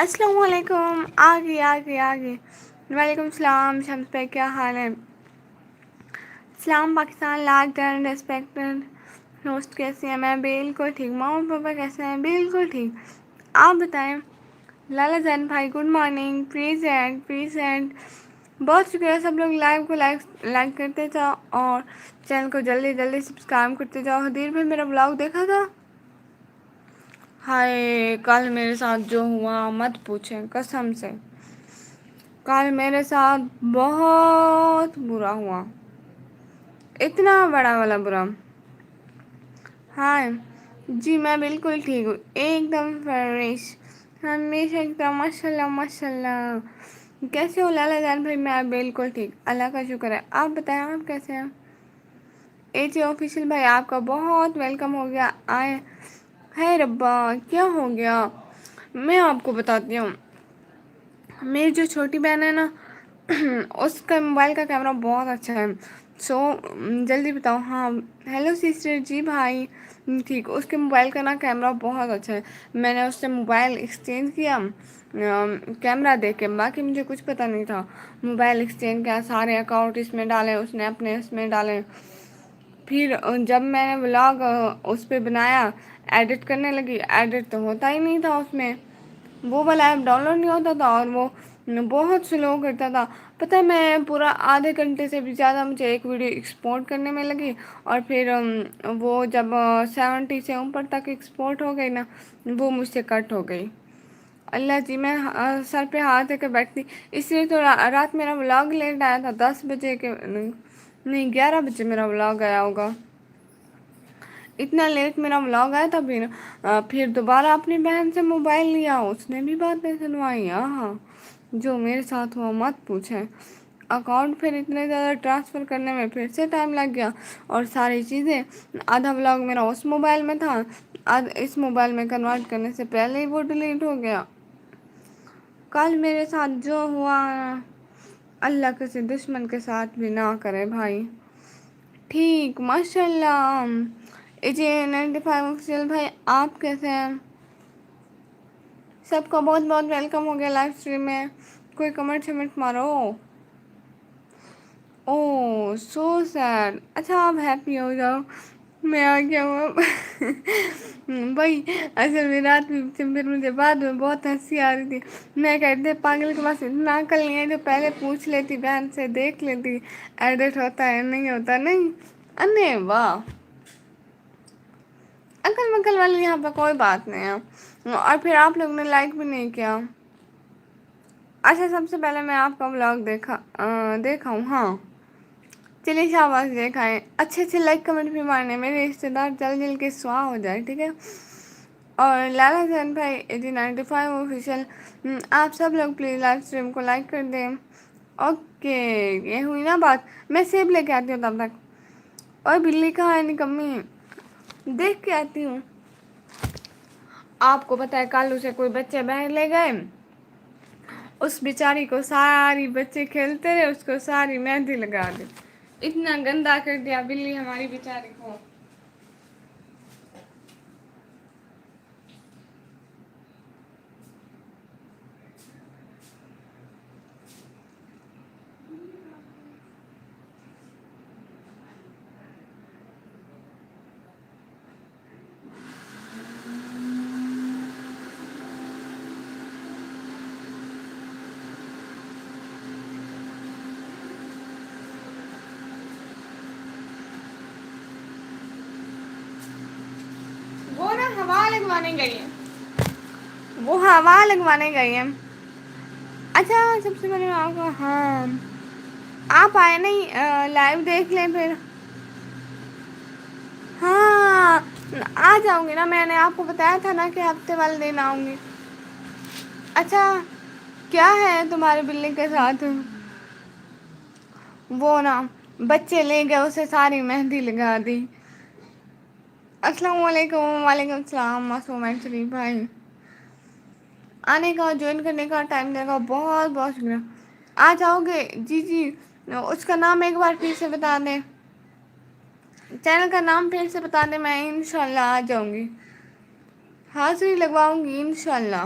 السلام علیکم. آگے وعلیکم السلام. شمس پہ کیا حال ہے؟ اسلام Pakistan like and respected host کیسے ہیں؟ میں بالکل ٹھیک. ماما پاپا کیسے ہیں؟ بالکل ٹھیک. آپ بتائیں. لالا زین بھائی گڈ مارننگ. پریزینٹ. بہت شکریہ سب لوگ لائیو کو لائک کرتے جاؤ اور چینل کو جلدی جلدی سبسکرائب کرتے جاؤ. حدیر بھائی میرا بلاگ دیکھا تھا؟ ہائے کل میرے ساتھ جو ہوا مت پوچھیں قسم سے. کل میرے ساتھ بہت برا ہوا. اتنا بڑا والا برا. ہاں جی میں بالکل ٹھیک ہوں. ایک دم فریش. ہمیشہ ایک دم ماشاء اللہ. کیسے ہو لالا جان بھائی؟ میں بالکل ٹھیک اللہ کا شکر ہے. آپ بتائیں آپ کیسے ہیں؟ اے جے آفیشیل بھائی آپ کا بہت ویلکم ہو گیا. آئے ہے ربا کیا ہو گیا؟ میں آپ کو بتاتی ہوں. میری جو چھوٹی بہن ہے نا اس کا موبائل کا کیمرہ بہت اچھا ہے. سو جلدی بتاؤ. ہاں ہیلو سسٹر. جی بھائی ٹھیک. اس کے موبائل کا نا کیمرہ بہت اچھا ہے. میں نے اس سے موبائل ایکسچینج کیا کیمرہ دیکھ کے. باقی مجھے کچھ پتہ نہیں تھا. موبائل ایکسچینج کیا سارے اکاؤنٹ اس میں ڈالے اس نے اپنے اس میں ڈالے. پھر جب میں نے ولاگ اس پہ بنایا ایڈٹ کرنے لگی. ایڈٹ تو ہوتا ہی نہیں تھا اس میں. وہ والا ایپ ڈاؤن لوڈ نہیں ہوتا تھا اور وہ بہت سلو کرتا تھا. پتہ ہے میں پورا آدھے گھنٹے سے بھی زیادہ مجھے ایک ویڈیو ایکسپورٹ کرنے میں لگی. اور پھر وہ جب 70 سے اوپر تک ایکسپورٹ ہو گئی نا وہ مجھ سے کٹ ہو گئی. اللہ جی میں سر پہ ہاتھ دے کے بیٹھتی. اس لیے تو رات میرا ولاگ لیٹ آیا تھا. 10 بجے کے نہیں 11 بجے میرا ولاگ آیا ہوگا. اتنا لیٹ میرا ولاگ آیا تھا. پھر دوبارہ اپنی بہن سے موبائل لیا. اس نے بھی باتیں سنوائی. ہاں جو میرے ساتھ ہوا مت پوچھیں. اکاؤنٹ پھر اتنے زیادہ ٹرانسفر کرنے میں پھر سے ٹائم لگ گیا. اور ساری چیزیں آدھا ولاگ میرا اس موبائل میں تھا. اس موبائل میں کنورٹ کرنے سے پہلے ہی وہ ڈیلیٹ ہو گیا. کل میرے ساتھ جو ہوا اللہ کسی دشمن کے ساتھ بھی نہ کرے بھائی. ٹھیک ماشاء اللہ. AJ 95 آفیشل بھائی آپ کیسے ہیں؟ سب کا بہت بہت ویلکم ہو گیا لائیو اسٹریم میں. کوئی کمنٹ شمنٹ مارو. اوہ سو سیڈ. اچھا آپ ہیپی ہو جاؤ. میں آ گیا ہوں بھائی. اصل میں رات میں پھر مجھے بعد میں بہت ہنسی آ رہی تھی. میں کہتے پاگل کے پاس اتنا عقل نہیں ہے جو پہلے پوچھ لیتی بہن سے دیکھ لیتی ایڈٹ ہوتا ہے نہیں ہوتا. نہیں انے واہ عقل مکل والی یہاں پہ کوئی بات نہیں ہے. اور پھر آپ لوگ نے لائک بھی نہیں کیا. اچھا سب سے پہلے میں آپ کا ولاگ دیکھا ہوں. ہاں چلیے شاباش دیکھائیں. اچھے لائک کمنٹ بھی مارنے میرے رشتے دار جل جل کے سواہ ہو جائے. ٹھیک ہے. اور لالا جان بھائی AJ 95 آفیشیل آپ سب لوگ پلیز لائیو اسٹریم کو لائک کر دیں. اوکے یہ ہوئی نا بات. میں سیب لے کے آتی ہوں تب تک. اور بلی کہاں ہے نکمی؟ دیکھ کے آتی ہوں. آپ کو پتہ ہے کل اسے کوئی بچے باہر لے گئے. اس بیچاری کو ساری بچے کھیلتے رہے اس کو ساری مہندی لگا دی. اتنا گندا کر دیا بلی ہماری بیچاری کو. وہ نا ہوا لگوانے گئی ہے. وہ ہوا لگوانے گئی ہیں. اچھا سب سے پہلے آپ کو ہاں آپ آئے نہیں لائیو دیکھ لیں پھر. ہاں آ جاؤں گی نا. میں نے آپ کو بتایا تھا نا کہ ہفتے والے دن آؤں گی. اچھا کیا ہے تمہارے بلی کے ساتھ؟ وہ نا بچے لے گئے اسے ساری مہندی لگا دی. السلام علیکم. وعلیکم السلام معصوم شریف بھائی. آنے کا جوائن کرنے کا ٹائم دے گا. بہت بہت شکریہ. آ جاؤ گے؟ جی اس کا نام ایک بار پھر سے بتا دیں. چینل کا نام پھر سے بتا دیں. میں انشاء اللہ آ جاؤں گی. حاضری لگواؤں گی انشاء اللہ.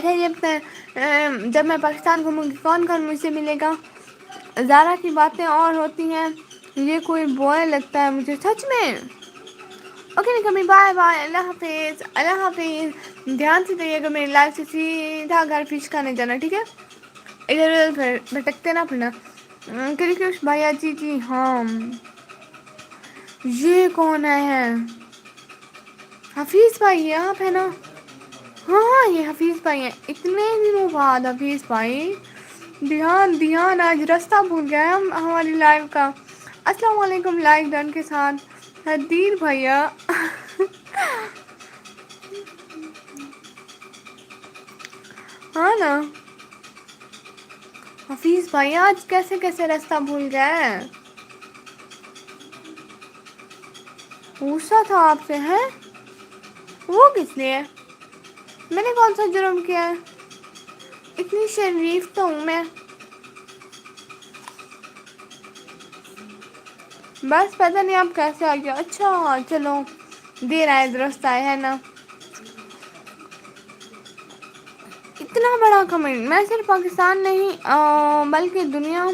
اچھا یہ جب میں پاکستان گھوموں گی کون کون مجھ سے ملے گا؟ زارا کی باتیں اور ہوتی ہیں، یہ کوئی بوائے لگتا ہے مجھے سچ میں۔ اوکے نکمی، بائے بائے، اللہ حافظ، اللہ حافظ، دھیان سے جائیے گا میری لائف سے سیدھا گھر فش کھانے جانا، ٹھیک ہے؟ ادھر ادھر بھٹکتے نا پھرنا۔ کرکش بھیا جی جی ہاں۔ یہ کون آئے ہیں؟ حفیظ بھائی یہ آپ ہے نا؟ ہاں ہاں یہ حفیظ بھائی ہیں، اتنے دنوں بعد حفیظ بھائی۔ دھیان دھیان، آج راستہ بھول گیا ہے ہماری لائف کا۔ السلام علیکم لائک ڈن کے ساتھ حدیر بھیا۔ ہاں نا حفیظ بھائی آج کیسے کیسے راستہ بھول گئے؟ غصہ تھا آپ سے ہیں؟ وہ کس لیے؟ میں نے کون سا جرم کیا ہے؟ اتنی شریف تو ہوں میں۔ بس پتہ نہیں آپ کیسے آ گیا، اچھا چلو دیر آئے درست آئے ہے نا۔ اتنا بڑا کمنٹ، میں صرف پاکستان نہیں بلکہ دنیا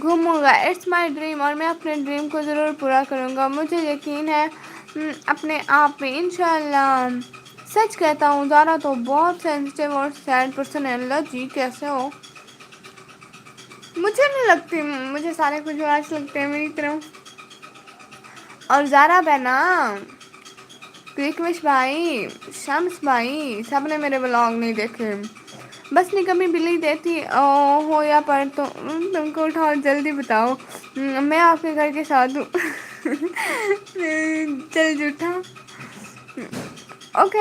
گھوموں گا، اٹس مائی ڈریم، اور میں اپنے ڈریم کو ضرور پورا کروں گا، مجھے یقین ہے اپنے آپ میں انشاءاللہ۔ سچ کہتا ہوں زارا تو بہت سینسٹیو اور سیڈ پرسن ہے۔ اللہ جی کیسے ہو؟ مجھے نہیں لگتی، مجھے سارے کچھ آج لگتے ہیں میری طرف۔ اور زارا بہنا، کرکوش بھائی، شمس بھائی، سب نے میرے بلاگ نہیں دیکھے۔ بس نکمی بلی دیتی ہو یا پر تو تم کو اٹھاؤ جلدی بتاؤ، میں آپ کے گھر کے ساتھ ہوں۔ چل جھوٹا۔ اوکے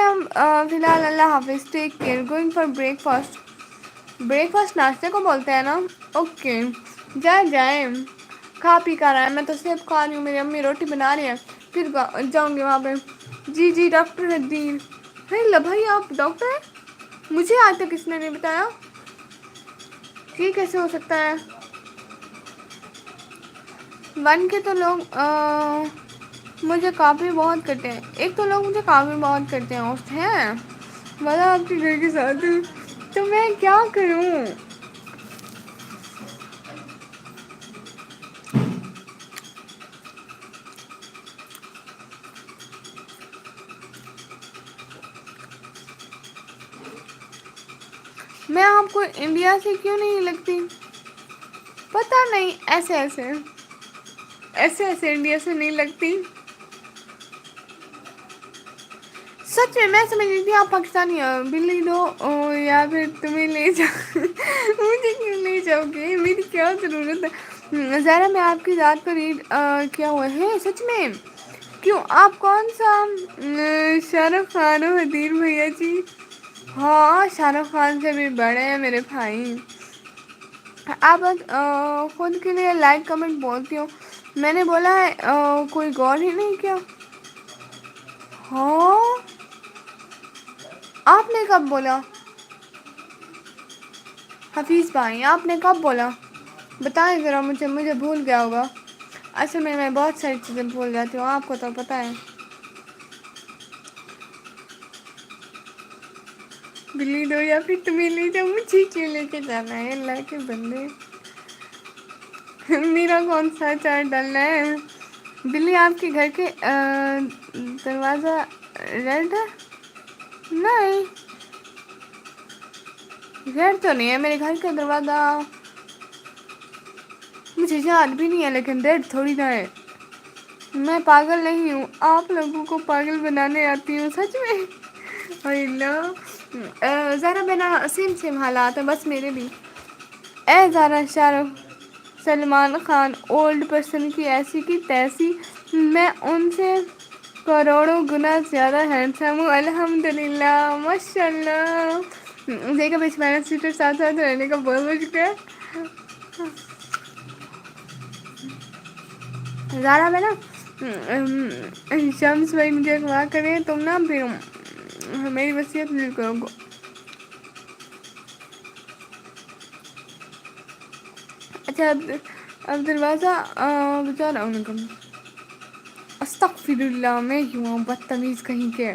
فی الحال اللہ حافظ، take care, going for break fast. Break fast ناشتے کو بولتے ہیں نا؟ اوکے جائیں جائیں، کھا پی کر آئے، میں تو صرف کھا رہی ہوں، میری امی روٹی بنا رہی ہیں، پھر جاؤں گی وہاں پہ۔ جی جی ڈاکٹر حدیر، ہے بھائی آپ ڈاکٹر ہیں؟ مجھے آج تک کس نے نہیں بتایا، یہ کیسے ہو سکتا ہے؟ ون کے تو لوگ مجھے کافی بہت کرتے ہیں، ایک تو لوگ مجھے کافی بہت کرتے ہیں اس ہیں مطلب آپ کے گھر کے ساتھ ہوں، تو میں کیا کروں؟ میں آپ کو انڈیا سے کیوں نہیں لگتی؟ پتہ نہیں، ایسے ایسے ایسے ایسے انڈیا سے نہیں لگتی۔ سچ میں سمجھ رہی تھی آپ پاکستانی ہو، بلی دو یا پھر تمہیں لے جاؤ، مجھے کیوں لے جاؤ گے، میری کیا ضرورت ہے؟ ذرا میں آپ کی ذات پر ریڈ کیا ہوا ہے سچ میں؟ کیوں آپ کون سا شاہ رخ خان ہو حدیر بھیا جی؟ ہاں شاہ رخ خان سے بھی بڑے ہیں میرے بھائی۔ آپ خود کے لیے لائک کمنٹ بولتی ہو، میں نے بولا ہے کوئی غور ہی نہیں کیا۔ ہاں آپ نے کب بولا؟ حفیظ بھائی آپ نے کب بولا؟ بتائیں ذرا مجھے بھول گیا ہوگا، اصل میں بہت ساری چیزیں بھول جاتی ہوں، آپ کو تو پتہ ہے۔ بلی دو یا پھر تمہیں لے جاؤ، مجھے کیوں لے کے جانا ہے اللہ کے بندے؟ میرا کون سا چار ڈالنا ہے؟ بلی آپ کے گھر کے دروازہ ریڈ ہے؟ نہیں ریڈ تو نہیں ہے میرے گھر کا دروازہ، مجھے یاد بھی نہیں ہے، لیکن ریڈ تھوڑی نہ ہے۔ میں پاگل نہیں ہوں، آپ لوگوں کو پاگل بنانے آتی ہوں سچ میں۔ اللہ ذرا بنا سیم سیم حالات ہیں بس میرے بھی۔ اے زارا، شاہ رخ، سلمان خان، اولڈ پرسن کی ایسی کی تیسی، میں ان سے کروڑوں گنا زیادہ ہینڈسم ہوں الحمدللہ، ماشاء اللہ۔ دیکھا بیچ میں سیٹر ساتھ ساتھ رہنے کا بہت مشکل ہے۔ زارا میں نا شمس بھائی مجھے اغوا کرے تم نا پھر میری وصیت نہیں کرو گے۔ اچھا اب دروازہ بجا رہا ہوں کم، استغفر اللہ، میں ہوں بدتمیز کہیں کے۔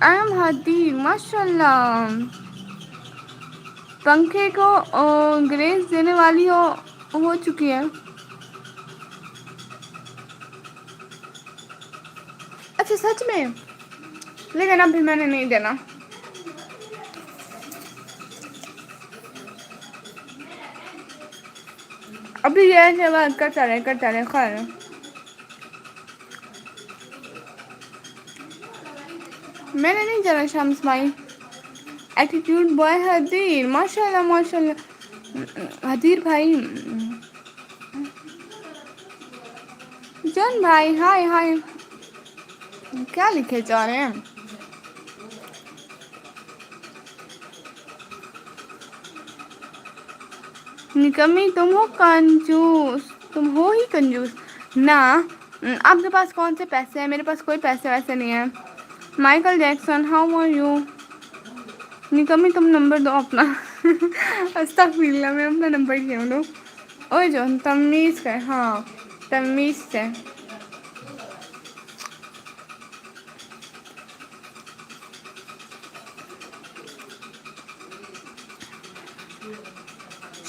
آئی ایم ہادی ماشاء اللہ. پنکھے کو گریس دینے والی ہو چکی ہے. اچھا سچ میں. لیکن ابھی میں نے نہیں دینا. ابھی یہ بات کرتا رہے خیر. میں نے نہیں جانا شمس بھائی. ایٹیٹیوڈ بائے حدیر ماشاء اللہ ماشاء اللہ. حدیر بھائی. جون بھائی ہائے ہائے. کیا لکھے جا رہے ہیں. نکمی تم ہو کنجوس. تم ہو ہی کنجوس. نہ آپ کے پاس کون سے پیسے ہیں. میرے پاس کوئی پیسے ویسے نہیں ہیں. Michael Jackson how are you. نکمی تم نمبر دو اپنا. استغفراللہ میں اپنا نمبر کیوں دوں. اوئی جو تمیز سے ہاں تمیز سے.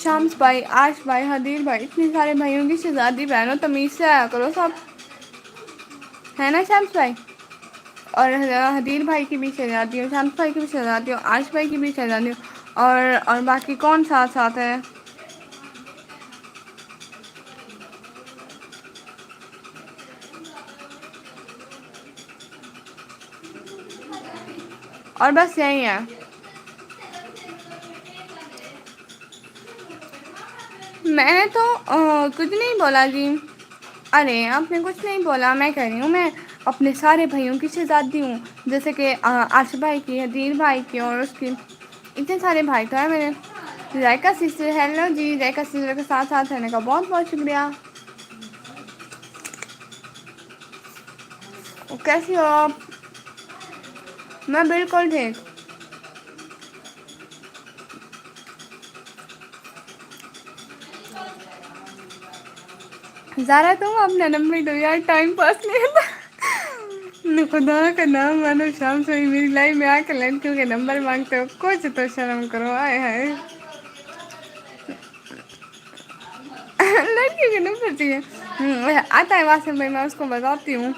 شامس بھائی عاش بھائی حدیر بھائی اتنے سارے بھائیوں کی شہزادی بہنوں تمیز سے آیا کرو سب. ہے نا شامس بھائی. اور حدیر بھائی کی بھی شہزادی ہوں. شامس بھائی کی بھی شہزادی ہوں. عاش بھائی کی بھی شہزادی ہوں. اور باقی کون ساتھ ساتھ ہے. اور بس یہی ہے. میں نے تو کچھ نہیں بولا جی. ارے آپ نے کچھ نہیں بولا. میں کہہ رہی ہوں میں اپنے سارے بھائیوں کی شہزادی ہوں. جیسے کہ عاش بھائی کی حدیر بھائی کی اور اس کی اتنے سارے بھائی تو ہیں میرے. ذائقہ سسٹر ہیلو جی. ذائقہ سسٹر کے ساتھ ساتھ رہنے کا بہت بہت شکریہ. کیسی ہو آپ. میں بالکل ٹھیک. زارا تم اپنا نمبر دو یار ٹائم پاس نہیں ہوتا. خدا کا نام مانو شام سے میری لائف میں آ کر لڑکیوں کے نمبر مانگتے ہو. کچھ تو شرم کرو آئے ہائے. لڑکیوں کے نمبر چاہیے. آتا ہے وہاں سے میں اس کو بتاتی ہوں.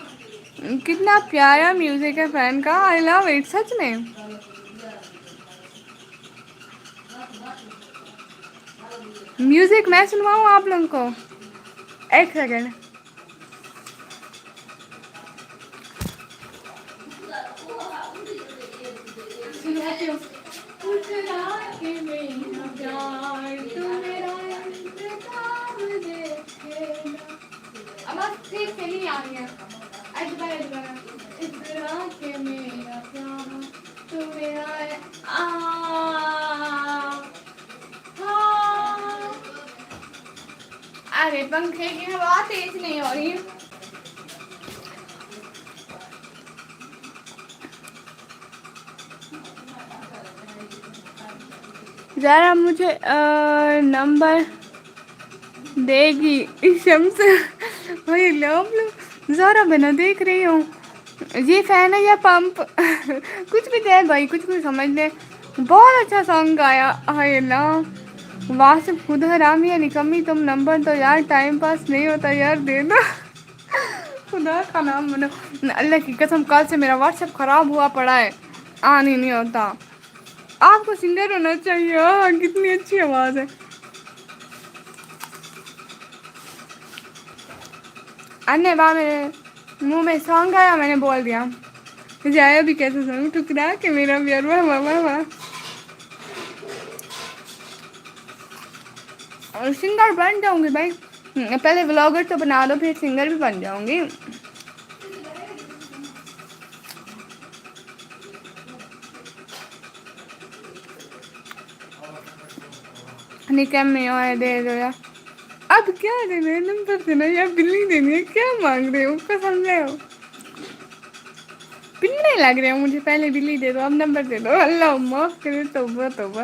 کتنا پیارا میوزک ہے فین کا. آئی لو اٹ سچ میں. میوزک میں سنواؤں آپ لوگوں کو. ایک سیکنڈ. سناتی ہوں. ٹھکرا کے میرا پیار تو میرا انتظار دیکھے گا. آواز ٹھیک سے نہیں آ رہی ہے. ٹھکرا کے میرا پیار تو میرا ہاں. ارے پنکھے کی ہوا تیز نہیں ہو رہی. ذرا مجھے نمبر دے گی شمس وہی لو زارا بنا دیکھ رہی ہوں. یہ فین ہے یا پمپ. کچھ بھی دے بھائی کچھ بھی سمجھ لے. بہت اچھا سانگ گایا ہائے اللہ. واصف خود حرامی ہے نکمی تم نمبر دو یار ٹائم پاس نہیں ہوتا یار دے دو. خدا کا نام منا. اللہ کی قسم کل سے میرا واٹس ایپ خراب ہوا پڑا ہے. آن ہی نہیں ہوتا. آپ کو سنگر ہونا چاہیے. کتنی اچھی آواز ہے. انے ب میرے منہ میں سونگ آیا میں نے بول دیا. جایا بھی کیسے سنوں ٹکرا کے میرا پیار واہ واہ واہ واہ. اور سنگر بن جاؤں گی بھائی. پہلے ولاگر تو بنا دو پھر سنگر بھی بن جاؤں گی. نکمی اور دے دو یار. اب کیا دینا ہے نمبر دینا یا بلی دینی ہے. کیا مانگ رہے ہو قسم سے ہو. بلی لگ رہے ہو مجھے. پہلے بلی دے دو اب نمبر دے دو. اللہ معاف کرے توبہ توبہ.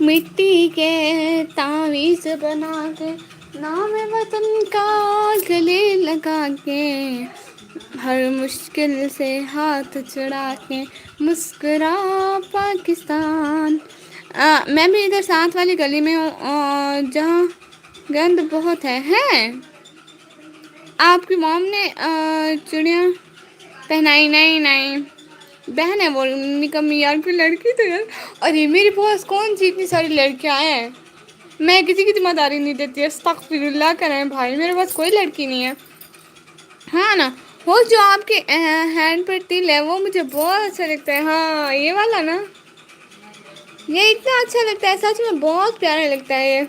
مٹی کے تعویذ بنا کے نام وطن کا گلے لگا کے ہر مشکل سے ہاتھ چھڑا کے مسکرا پاکستان۔ میں بھی ادھر ساتھ والی گلی میں ہوں جہاں گند بہت ہے۔ آپ کی موم نے چڑیاں پہنائی؟ نہیں بہن ہے وہ نکمی یار، کوئی لڑکی تو یار۔ ارے میرے پاس کون سی اتنی ساری لڑکیاں ہیں، میں کسی کی ذمہ داری نہیں دیتی، استغفر اللہ کریں بھائی، میرے پاس کوئی لڑکی نہیں ہے۔ ہاں نا، وہ جو آپ کے ہینڈ پر تل ہے وہ مجھے بہت اچھا لگتا ہے، ہاں یہ والا نا، یہ اتنا اچھا لگتا ہے سچ میں، بہت پیارا لگتا ہے یہ۔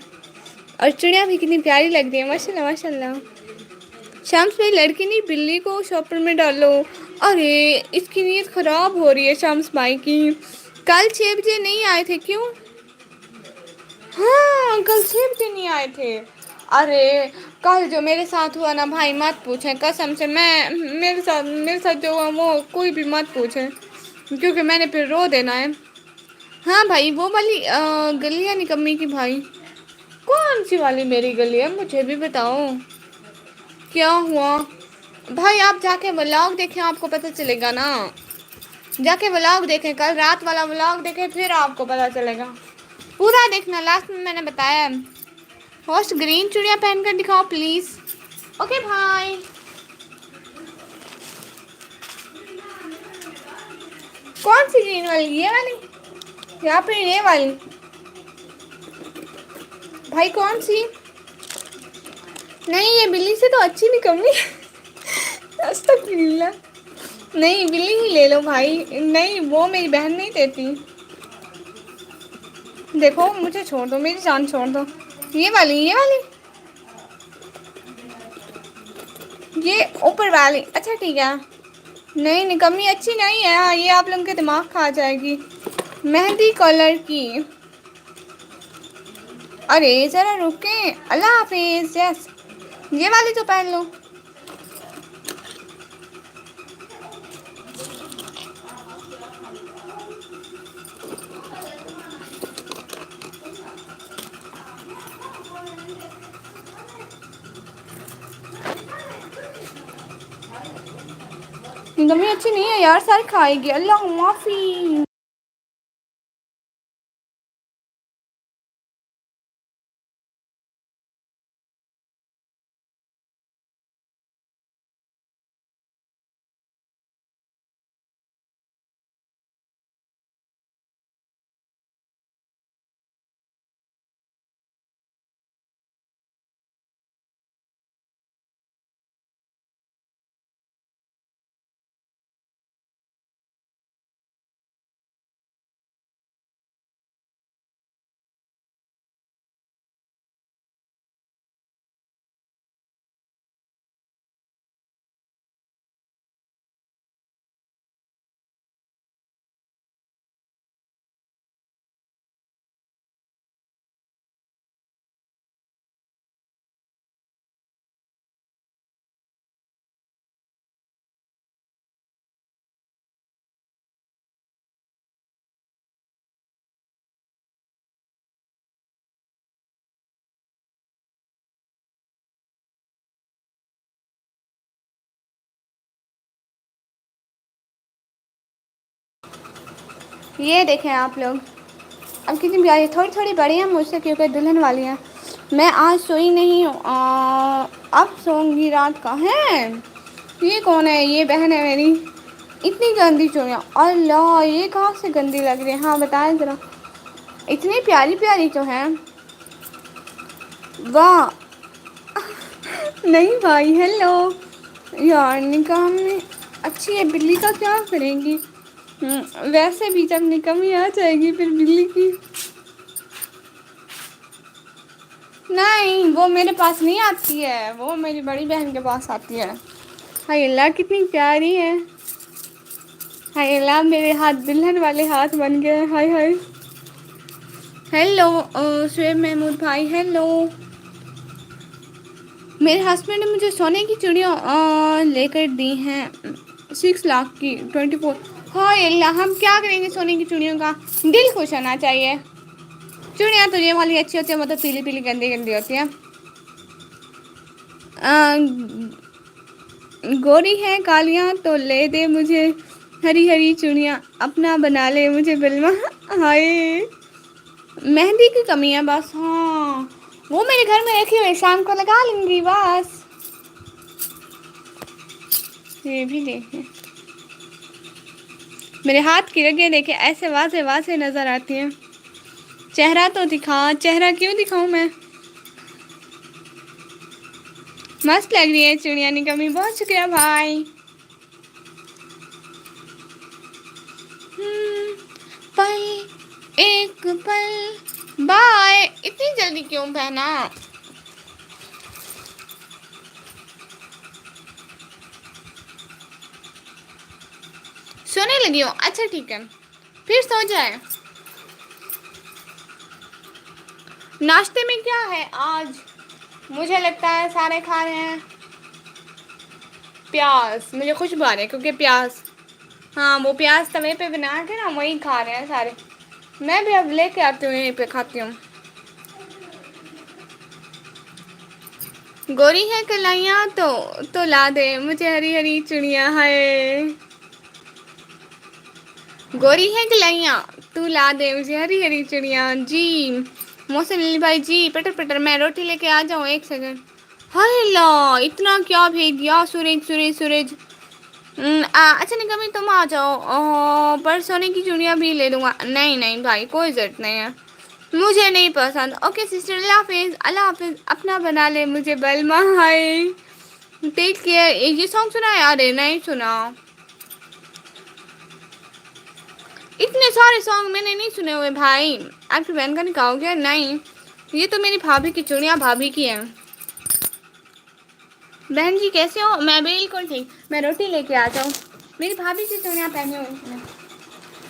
اور چڑیاں بھی کتنی پیاری لگ رہی ہیں، ماشاء اللہ ماشاء اللہ۔ شمس میری لڑکی نہیں، بلی کو شاپر میں ڈالو۔ ارے اس کی نیت خراب ہو رہی ہے شمس بھائی کی، کل 6 بجے نہیں آئے تھے کیوں؟ ہاں کل 6 بجے نہیں آئے تھے۔ ارے کل جو میرے ساتھ ہوا نا بھائی مت پوچھیں قسم سے، میرے ساتھ جو ہوا وہ کوئی بھی مت پوچھے، کیونکہ میں نے پھر رو دینا ہے۔ ہاں بھائی وہ والی گلی ہے نکمی کی بھائی، کون سی والی میری گلی ہے مجھے بھی بتاؤ، کیا ہوا؟ بھائی آپ جا کے ولاگ دیکھیں آپ کو پتہ چلے گا نا، جا کے ولاگ دیکھیں، کل رات والا ولاگ دیکھیں پھر آپ کو پتہ چلے گا، پورا دیکھنا، لاسٹ میں نے بتایا ہے۔ ہوسٹ گرین چوڑیاں پہن کر دکھاؤ پلیز۔ اوکے بھائی۔ کون سی گرین والی؟ یہ والی یا پھر یہ والی؟ بھائی کون سی؟ نہیں یہ بلی سے تو اچھی نکمی، استغفر اللہ، نہیں بلی ہی لے لو بھائی، نہیں وہ میری بہن نہیں دیتی، دیکھو مجھے چھوڑ دو، میری جان چھوڑ دو، یہ والی یہ والی، یہ اوپر والی، اچھا ٹھیک ہے، نہیں نکمی اچھی نہیں ہے، ہاں یہ آپ لوگوں کے دماغ کھا جائے گی، مہندی کلر کی، ارے ذرا رکیں، اللہ حافظ، یس یہ والی تو پہن لو، نکمی اچھی نہیں ہے یار، سارے کھائے گی، اللہ معافی۔ یہ دیکھیں آپ لوگ، اب کتنی پیاری، تھوڑی تھوڑی بڑی ہیں مجھ سے کیونکہ دلہن والی ہیں، میں آج سوئی نہیں ہوں، اب سوؤں گی رات کا ہے، یہ کون ہے؟ یہ بہن ہے میری، اتنی گندی چوڑیاں، اللہ یہ کہاں سے گندی لگ رہی ہے، ہاں بتائیں ذرا، اتنی پیاری پیاری تو ہیں، واہ، نہیں بھائی ہیلو، یار نکاح میں اچھی ہے، بلی کا کیا کریں گی، ویسے بھی جب نکمی آ جائے گی پھر بلی کی، نہیں وہ میرے پاس نہیں آتی ہے، وہ میری بڑی بہن کے پاس آتی ہے، ہائے اللہ کتنی پیاری ہے، ہائے اللہ میرے ہاتھ دلہن والے ہاتھ بن گئے، ہائے ہائے، ہیلو شعیب محمود بھائی ہیلو، میرے ہسبینڈ نے مجھے سونے کی چڑیاں لے کر دی ہیں 6 لاکھ کی 24، ہائے اللہ ہم کیا کریں گے سونے کی چڑیوں کا، دل خوش ہونا چاہیے، چوڑیاں تو یہ والی اچھی ہوتی ہے، مطلب پیلی پیلی گندی گندی ہوتی ہیں. گوری ہیں کالیاں تو لے دے مجھے ہری ہری چوڑیاں، اپنا بنا لے مجھے بلوا. ہائے مہندی کی کمی ہے بس. ہاں وہ میرے گھر میں رکھی ہوئی، شام کو لگا لوں گی بس. یہ بھی دیکھیں میرے ہاتھ کی رگیں دیکھے ایسے واضح واضح نظر آتی ہیں. چہرہ تو دکھا، چہرہ کیوں دکھاؤں میں. مست لگ رہی ہے چوڑیاں نکمی، بہت شکریہ بھائی. پل ایک پل بائے، اتنی جلدی کیوں پہنا. سونے لگی ہو، اچھا ٹھیک ہے پھر سو جائے. ناشتے میں کیا ہے آج؟ مجھے لگتا ہے سارے کھا رہے ہیں پیاز. مجھے خوشبو آ رہی ہے کیونکہ پیاز، ہاں وہ پیاز توے پہ بنا کے نا وہی کھا رہے ہیں سارے. میں بھی اب لے کے آتی ہوں یہیں پہ کھاتی ہوں. گوری ہے کلائیاں تو لا دے مجھے ہری ہری چوڑیاں. ہائے گوری ہے کلائیاں تو لا دے مجھے ہری ہری چوڑیاں. جی محسن علی بھائی جی، پٹر پٹر میں روٹی لے کے آ جاؤں ایک سیکنڈ. ہائے اللہ اتنا کیا بھیج دیا. سورج سورج سورج. اچھا نکمی تم آ جاؤ، پر سونے کی چوڑیاں بھی لے دوں گا. نہیں نہیں بھائی کوئی ضرورت نہیں ہے، مجھے نہیں پسند. اوکے سسٹر اللہ حافظ. اللہ حافظ. اپنا بنا لے مجھے بلوا. ہائے ٹیک کیئر. یہ سانگ سنا ہے؟ ارے نہیں سنا. اتنے سارے سانگ میں نے نہیں سنے ہوئے بھائی. آپ کی بہن کا نکاح ہو گیا؟ نہیں، یہ تو میری بھابھی کی چوڑیاں بھابھی کی ہیں. بہن جی کیسے ہو؟ میں بالکل ٹھیک. میں روٹی لے کے آتا ہوں. میری بھابھی کی چوڑیاں پہنی ہوئی اس نے.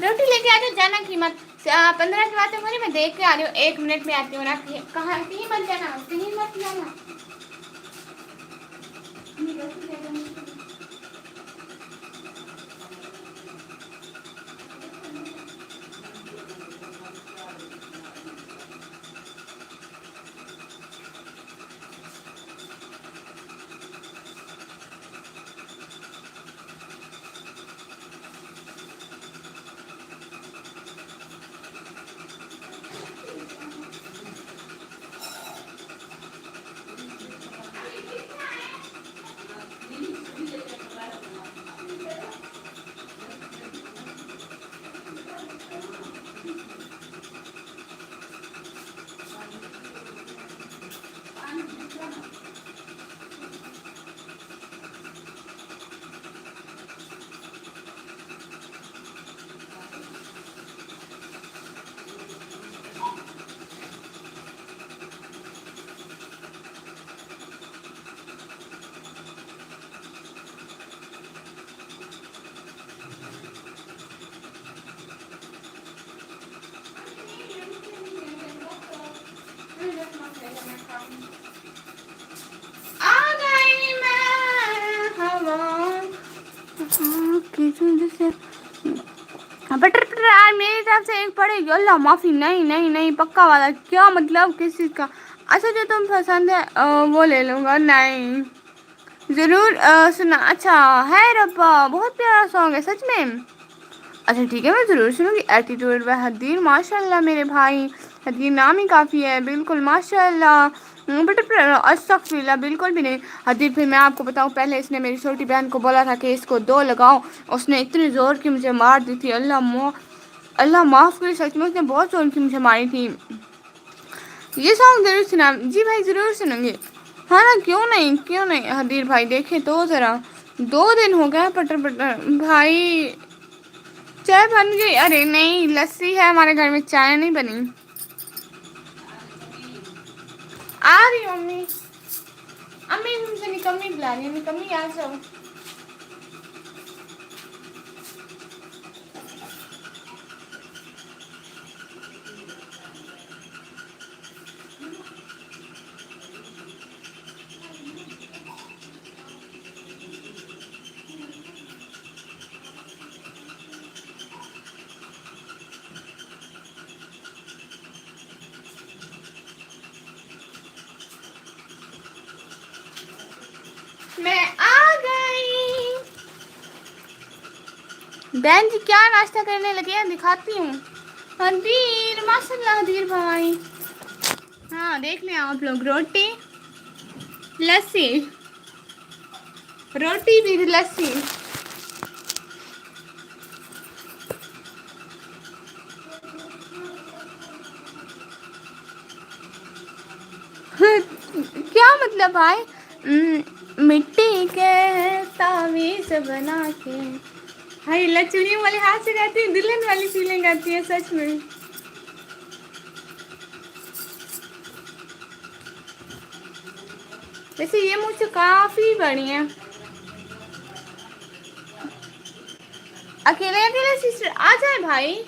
روٹی لے کے آ جاؤ، جانا کی مت. 15 کی بات ہے مجھے، میں دیکھ کے آ رہی ہوں. 1 منٹ میں آتی ہوں نا. کہاں کہیں مت جانا، کہیں مت جانا. آ گئی میں ہوا بٹر پٹر آج میری طرف سے ایک پڑے گی. اللہ معافی. نہیں نہیں نہیں پکا والا. کیا مطلب کس چیز کا؟ اچھا جو تم پسند ہے وہ لے لوں گا. نہیں ضرور سنا. اچھا ہے ربا بہت پیارا سانگ ہے سچ میں. اچھا ٹھیک ہے میں ضرور سنوں گی. ایٹیٹیوڈ بائی حدیر ماشاء اللہ میرے بھائی. حدیر نام ہی کافی ہے. بالکل ماشاء اللہ. استغفراللہ بالکل بھی نہیں. حدیر پھر میں آپ کو بتاؤں، پہلے اس نے میری چھوٹی بہن کو بولا تھا کہ اس کو 2 لگاؤ. اس نے اتنی زور کی مجھے مار دی تھی. اللہ معاف کرے، سچ میں اس نے بہت زور کی مجھے ماری تھی. یہ سانگ ضرور سنا. جی بھائی ضرور سنیں گے. ہاں نا کیوں نہیں کیوں نہیں. حدیر بھائی دیکھے تو ذرا 2 دن ہو گیا پٹر پٹر بھائی. چائے بن گئی؟ ارے نہیں لسی ہے ہمارے گھر میں، چائے نہیں بنی. آ رہی ہوں امی. امی مجھے نکمی بلا رہی ہے. نکمی آ جاؤ. میں آ گئی. بہن جی کیا ناشتہ کرنے لگے ہیں دکھاتی ہوں. حدیر ماشاء اللہ حدیر بھائی. ہاں دیکھ لیں آپ لوگ روٹی لسی روٹی بھی لسی. کیا مطلب بھائی؟ مٹی کے تعویذ بنا کے. ہائی اللہ چڑیوں والے ہاتھ سے گاتی ہیں دلہن والی فیلنگ آتی ہے سچ میں. ویسے یہ مجھ سے کافی بڑی ہیں. اکیلے اکیلے سسٹر آ جائے بھائی.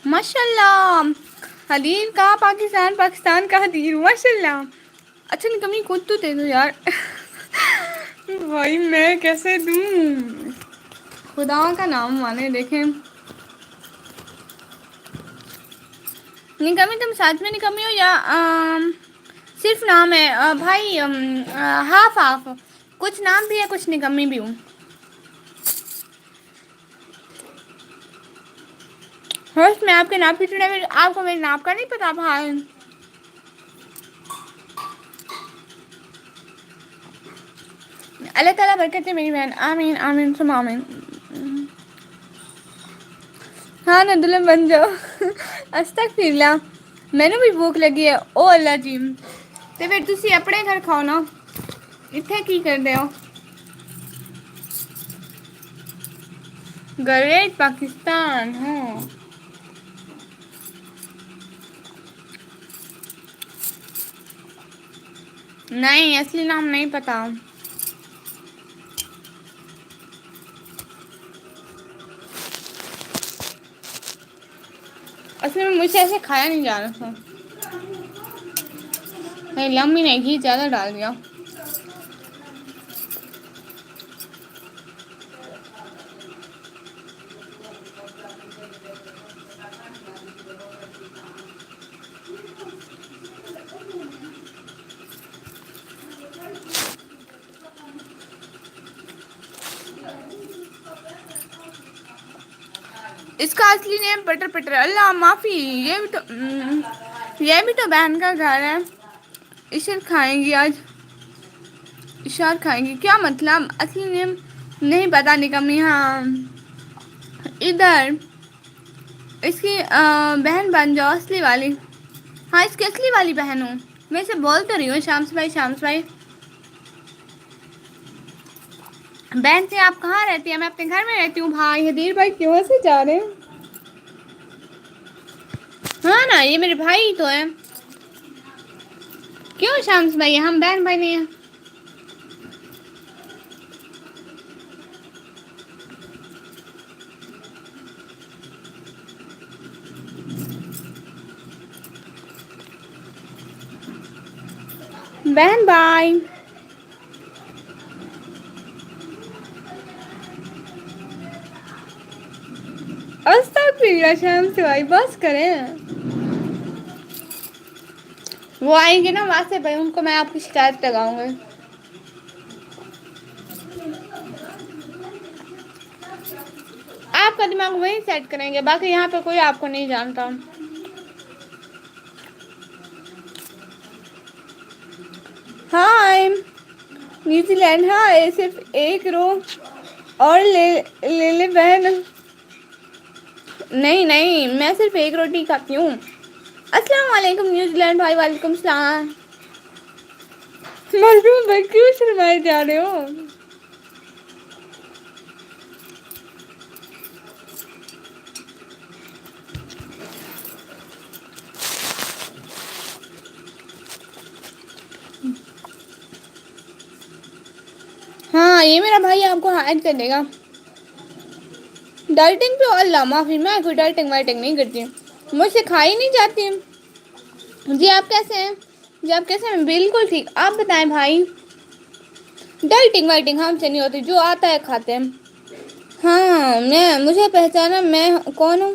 ماشاء اللہ حدیر کا پاکستان پاکستان کا حدیر ماشاء اللہ. اچھا نکمی کود تو دے دو یار. بھائی میں کیسے دوں خدا کا نام مانے دیکھیں. نکمی تم ساتھ میں نکمی ہو یا صرف نام ہے بھائی ہاف ہاف کچھ نام بھی ہے کچھ نکمی بھی ہوں. ہوس میں آپ کے ناپ کی چڑیا آپ کو میرے ناپ کا نہیں پتا بھائی. اللہ تعالی برکت دے میری بہن آمین آمین ثم آمین. ہاں نا دلہن بن جاؤ استغفر اللہ. مینوں بھی بھوک لگی ہے او اللہ جی ਤੇ ਫਿਰ ਤੁਸੀਂ ਆਪਣੇ ਘਰ ਖਾਓ ਨਾ ਇੱਥੇ ਕੀ ਕਰਦੇ ਹੋ. گریٹ پاکستان ہاں. نہیں اصلی نام نہیں پتا. اصل میں مجھ سے ایسے کھایا نہیں جا رہا تھا. میری امی نے گھی زیادہ ڈال دیا. اس کا اصلی نیم پٹر پٹر اللہ معافی. یہ بھی تو بہن کا گھر ہے. عشرت کھائیں گی آج اشار کھائیں گی کیا مطلب اصلی نیم نہیں پتا نکمی. ہاں ادھر اس کی بہن بن جاؤ اصلی والی. ہاں اس کی اصلی والی بہن ہوں میں اسے بول تو رہی ہوں شامس بھائی شامس بھائی. بہن جی آپ کہاں رہتی ہیں میں اپنے گھر میں رہتی ہوں بھائی حدیر بھائی کیوں سے جا رہے ہیں. ہاں نا یہ میرے بھائی تو ہے. کیوں شامس بھائی ہم بہن بھائی نہیں ہیں. بہن بھائی استغفر اللہ شامس بھائی بس کریں. وہ آئیں گے نا وہاں سے بھائی ان کو میں آپ کی شکایت لگاؤں گی. آپ کا دماغ وہیں سیٹ کریں گے باقی یہاں پہ کوئی آپ کو نہیں جانتا. ہائے نیوزی لینڈ ہاں صرف ایک رو اور لے لے بہن. نہیں نہیں میں صرف ایک روٹی کھاتی ہوں. السلام علیکم نیوزی لینڈ بھائی وعلیکم السلام. مظلوم بھائی کیوں شرمائے جا رہے ہو. ہاں یہ میرا بھائی آپ کو ہائد کر دے گا. ڈائٹنگ پہ اللہ معافی میں کوئی ڈائٹنگ وائٹنگ نہیں کرتی. مجھ سے کھائی نہیں جاتی. جی آپ کیسے ہیں؟ جی آپ کیسے ہیں؟ بالکل ٹھیک. آپ بتائیں بھائی. ڈائٹنگ وائٹنگ ہم سے نہیں ہوتی، جو آتا ہے کھاتے ہیں. ہاں مجھے پہچانا میں کون ہوں؟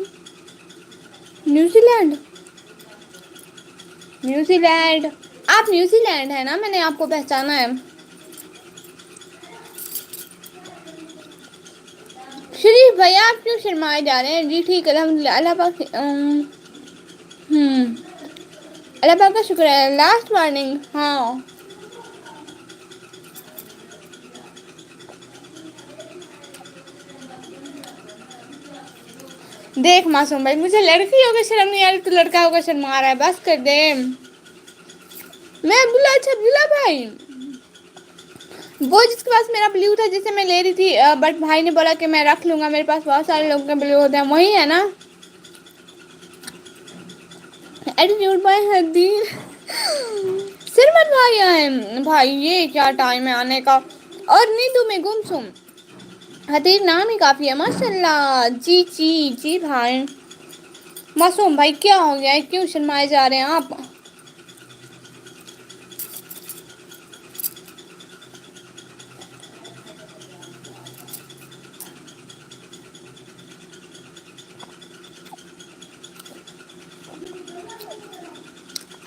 New Zealand. New Zealand. آپ نیوزی لینڈ ہے نا، میں نے آپ کو پہچانا ہے. شریف بھائی آپ کیوں شرمائے جا رہے ہیں؟ جی ٹھیک ہے الحمد للہ. اللہ پاک اللہ پاک کا شکر ہے. Last warning. ہاں دیکھ معصوم بھائی، مجھے لڑکیوں کا شرم نہیں آ رہی تو لڑکاوں کا شرم آ رہا ہے. بس کر دے. میں عبداللہ. اچھا عبداللہ بھائی، وہ جس کے پاس میرا بلیو تھا جسے میں لے رہی تھی، بٹ بھائی نے بولا کہ میں رکھ لوں گا، میرے پاس بہت سارے لوگوں کے بلیو ہوتے ہیں. وہی ہے نا؟ ایٹیٹیوڈ بائی حدیث. سرمت بھائی آئے بھائی، یہ کیا ٹائم ہے آنے کا. اور نیندوں میں گم سم. حدیث نام ہی کافی ہے ماشاء اللہ. جی جی جی بھائی. معصوم بھائی کیا ہو گیا ہے؟ کیوں شرمائے جا رہے ہیں آپ؟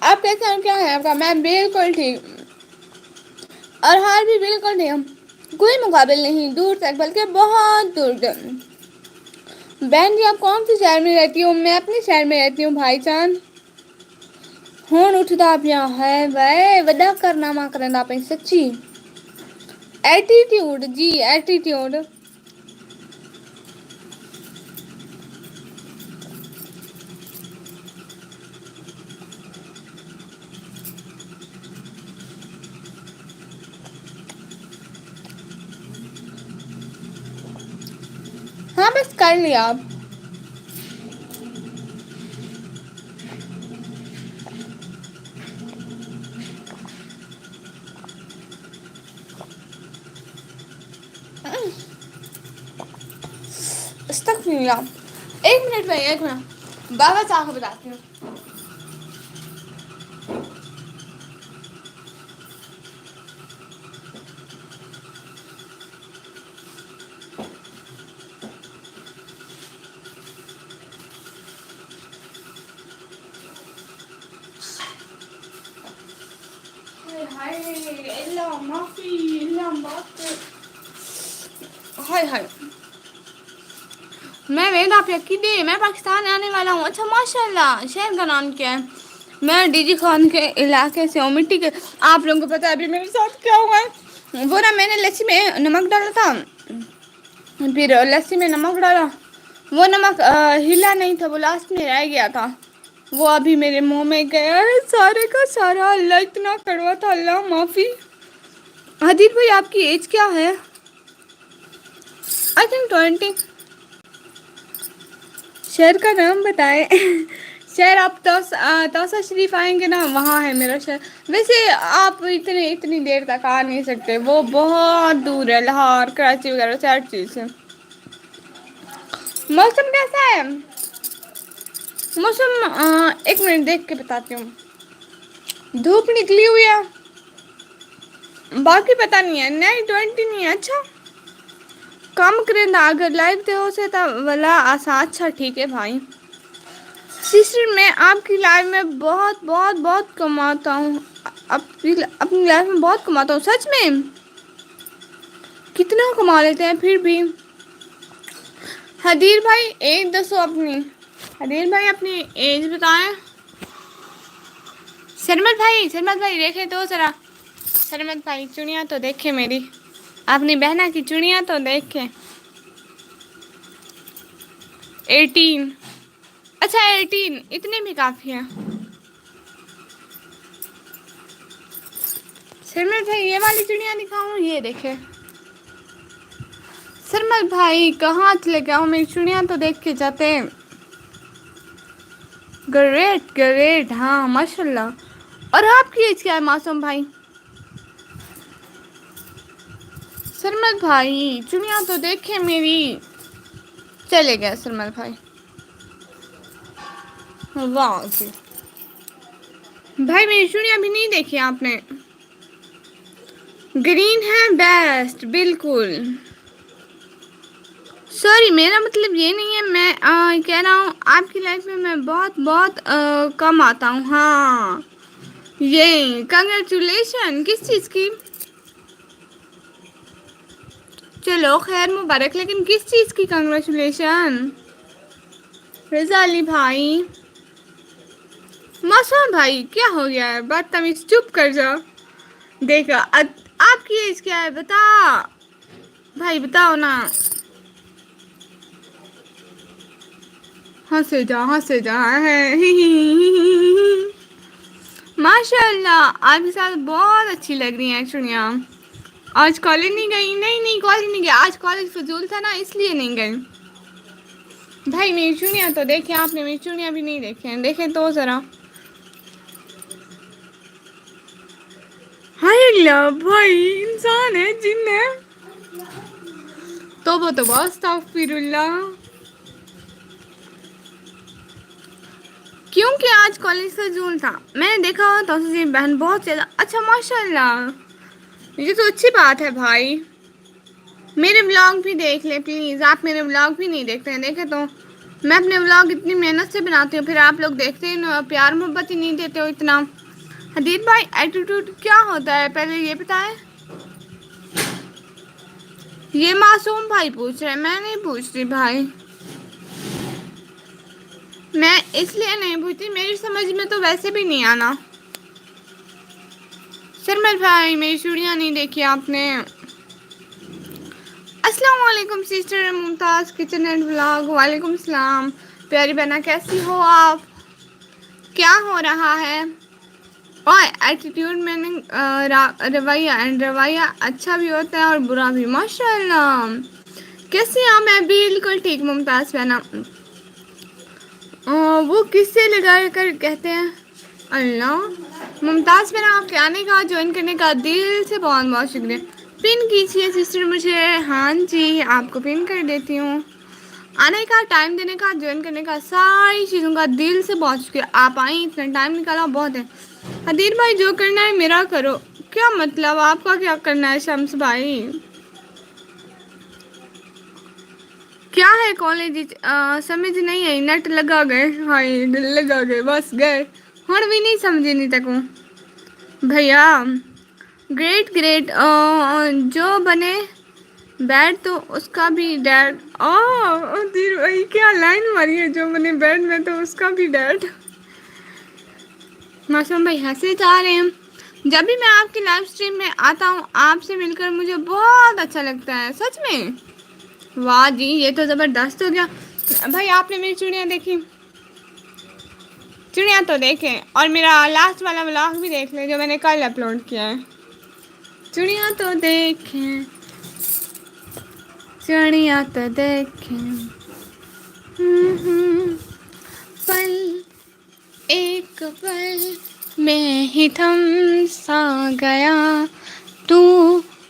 آپ کیسے ہیں؟ کیا ہے آپ کا؟ میں بالکل ٹھیک. اور ہال بھی بالکل ٹھیک. کوئی مقابل نہیں دور تک، بلکہ بہت دور تک. بہن جی آپ کون سی شہر میں رہتی ہوں؟ میں اپنے شہر میں رہتی ہوں بھائی جان. ہن اٹھدا پیا ہے ودا کارنامہ کرن پئی سچی. ایٹیٹیوڈ جی ایٹیٹیوڈ. ہاں بس کر لیا آپ. استغفر اللہ. ایک منٹ بھائی ایک منٹ، بابا جا کے بتاتی ہوں. ہائے ہائے. میں ودا کی میں پاکستان آنے والا ہوں. اچھا ماشاء اللہ. شہر کا نام کیا ہے؟ میں ڈی جی خان کے علاقے سے ہوں، مٹی کے. آپ لوگوں کو پتا ہے ابھی میرے ساتھ کیا ہوا ہے؟ وہ نا میں نے لسی میں نمک ڈالا تھا، پھر لسی میں نمک ڈالا، وہ نمک ہلا نہیں تھا، وہ لاسٹ میں رہ گیا تھا. وہ ابھی میرے منہ میں گیا ہے سارے کا سارا. اللہ اتنا کڑوا تھا، اللہ معافی. حدیث بھائی آپ کی ایج کیا ہے؟ I think 20. شہر کا نام بتائیں. شہر آپ توسا شریف آئیں گے نا، وہاں ہے میرا شہر. ویسے آپ اتنی دیر تک آ نہیں سکتے، وہ بہت دور ہے. لاہور کراچی وغیرہ سے ہر چیز سے. موسم کیسا ہے؟ موسم ایک منٹ دیکھ کے بتاتی ہوں. دھوپ نکلی ہوئی ہے. باقی پتہ نہیں ہے. نہیں 20 نہیں ہے. اچھا کم کرے نا اگر لائف د ہو سے ولا آسا. اچھا ٹھیک ہے بھائی. سسٹر میں آپ کی لائف میں بہت بہت بہت کماتا ہوں. اپنی لائف میں بہت کماتا ہوں سچ میں. کتنا کما لیتے ہیں پھر بھی؟ حدیث بھائی ایج دسو اپنی. حدیث بھائی اپنی ایج بتائیں. سرمت بھائی دیکھے تو ذرا. سرمت بھائی چڑیاں تو دیکھے میری. اپنی بہنا کی چڑیاں تو دیکھے. 18. اچھا 18 اتنے بھی کافی ہیں. سرمت بھائی یہ والی چڑیاں دکھاؤں، یہ دیکھے. سرمت بھائی کہاں چلے گئے ہو؟ میری چڑیاں تو دیکھ کے جاتے. گریٹ گریٹ ہاں ماشاء اللہ. اور آپ کی ایج کیا ہے معصوم بھائی؟ سرمت بھائی چڑیاں تو دیکھے میری. چلے گئے سرمت بھائی. واہ جی بھائی میری چوڑیاں بھی نہیں دیکھی آپ نے. گرین ہے بیسٹ بالکل. سوری میرا مطلب یہ نہیں ہے، میں کہہ رہا ہوں آپ کی لائف میں بہت بہت کم آتا ہوں. ہاں یہ کنگریچولیشن کس چیز کی؟ چلو خیر مبارک، لیکن کس چیز کی کنگریچولیشن؟ رضا علی بھائی، معصوم بھائی کیا ہو گیا ہے؟ بدتمیز چپ کر جاؤ. دیکھا آپ کی ایج کیا ہے بتا بھائی، بتاؤ نا. ہنسے جا ہنسے جا ماشاء اللہ آپ کے ساتھ بہت اچھی لگ رہی ہیں چڑیاں. آج کالج نہیں گئی؟ نہیں نہیں کالج نہیں گئی آج، کالج فضول تھا نا اس لیے نہیں گئی. بھائی میری چوڑیاں تو دیکھیں آپ نے، میری چوڑیاں بھی نہیں دیکھیں ہیں، دیکھیں تو ذرا. ہائے اللہ بھائی انسان ہے جن ہے. توبہ استغفر اللہ. کیونکہ آج کالج فضول تھا، میں نے دیکھا تو بہن بہت زیادہ اچھا ماشاء اللہ. یہ تو اچھی بات ہے بھائی. میرے بلاگ بھی دیکھ لیں پلیز، آپ میرے بلاگ بھی نہیں دیکھتے ہیں. دیکھے تو میں اپنے بلاگ اتنی محنت سے بناتی ہوں، پھر آپ لوگ دیکھتے ہی نہیں، پیار محبت ہی نہیں دیتے ہو اتنا. حدیث بھائی ایٹیٹیوڈ کیا ہوتا ہے پہلے یہ بتائیں؟ یہ معصوم بھائی پوچھ رہے ہیں، میں نہیں پوچھ رہی بھائی. میں اس لیے نہیں پوچھتی، میری سمجھ میں تو ویسے بھی نہیں آنا. سرمد بھائی میری چوڑیاں نہیں دیکھی آپ نے. السلام علیکم sister Mumtaz kitchen and blog. وعلیکم السلام پیاری بہنا، کیسی ہو آپ؟ کیا ہو رہا ہے؟ اور ایٹیٹیوڈ میں نے رویہ اچھا بھی ہوتا ہے اور برا بھی. ماشاء اللہ کیسی ہیں میں بالکل ٹھیک ممتاز بہنا. وہ کس سے لگا کر کہتے ہیں؟ اللہ ممتاز بہنا آپ کے آنے کا، جوائن کرنے کا دل سے بہت بہت شکریہ. پن کیجیے سسٹر مجھے. ہاں جی آپ کو پن کر دیتی ہوں. آنے کا، ٹائم دینے کا، جوائن کرنے کا، ساری چیزوں کا دل سے بہت شکریہ. آپ آئیں اتنا ٹائم نکالا بہت ہے. حدیر بھائی جو کرنا ہے میرا کرو. کیا مطلب آپ کا کیا کرنا ہے شمس بھائی؟ کیا ہے کالج سمجھ نہیں آئی. نیٹ لگا گئے ہائی لگا گئے بس گئے ہن بھی نہیں سمجھی نہیں تکوں بھیا. گریٹ گریٹ جو بنے بیڈ تو اس کا بھی ڈیڈ. وہی کیا لائن ماری ہے، جو بنے بیڈ میں تو اس کا بھی ڈیڈ. معصوم بھائی ہنسے جا رہے ہیں. جب بھی میں آپ کی لائف اسٹریم میں آتا ہوں آپ سے مل کر مجھے بہت اچھا لگتا ہے سچ میں. واہ جی یہ تو زبردست ہو گیا. بھائی آپ نے میری چوڑیاں دیکھی؟ چڑیاں تو دیکھیں اور میرا لاسٹ والا ولاگ بھی دیکھ لیں جو میں نے کل اپلوڈ کیا ہے. چڑیاں تو دیکھیں، چڑیاں تو دیکھیں. پل ایک پل میں ہی تھم سا گیا تو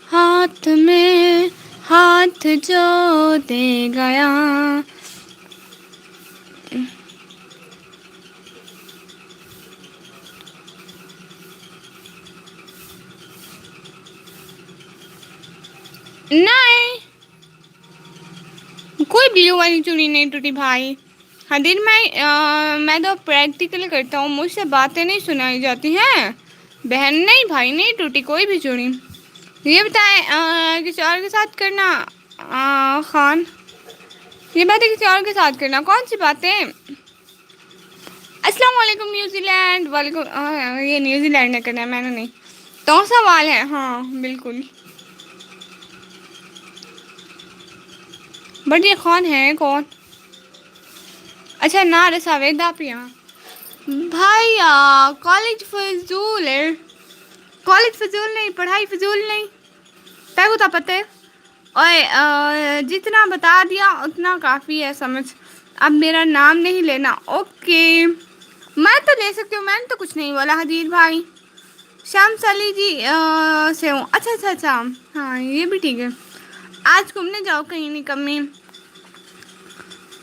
ہاتھ میں ہاتھ جو دے گیا. نہیں کوئی بلیو والی چوڑی نہیں ٹوٹی بھائی. ہاں دن میں تو پریکٹیکل کرتا ہوں، مجھ سے باتیں نہیں سنائی جاتی ہیں. بہن نہیں بھائی نہیں ٹوٹی کوئی بھی چوڑی. یہ بتائیں کسی اور کے ساتھ کرنا خان. یہ باتیں کسی اور کے ساتھ کرنا کون سی باتیں؟ السلام علیکم نیوزی لینڈ. وعلیکم یہ نیوزی لینڈ نے کرنا ہے میں نے نہیں. تو سوال ہے ہاں بالکل. بٹ یہ کون ہے کون؟ اچھا نا رسا ویدا پیا. بھائی کالج فضول ہے. کالج فضول نہیں، پڑھائی فضول نہیں. تائی کو پتہ ہے اور جتنا بتا دیا اتنا کافی ہے سمجھ. اب میرا نام نہیں لینا اوکے. میں تو لے سکتی ہوں، میں نے تو کچھ نہیں بولا حدید بھائی. شام سلی جی سے ہوں. اچھا اچھا اچھا ہاں یہ بھی ٹھیک ہے. آج گھومنے جاؤ کہیں نہیں کمی.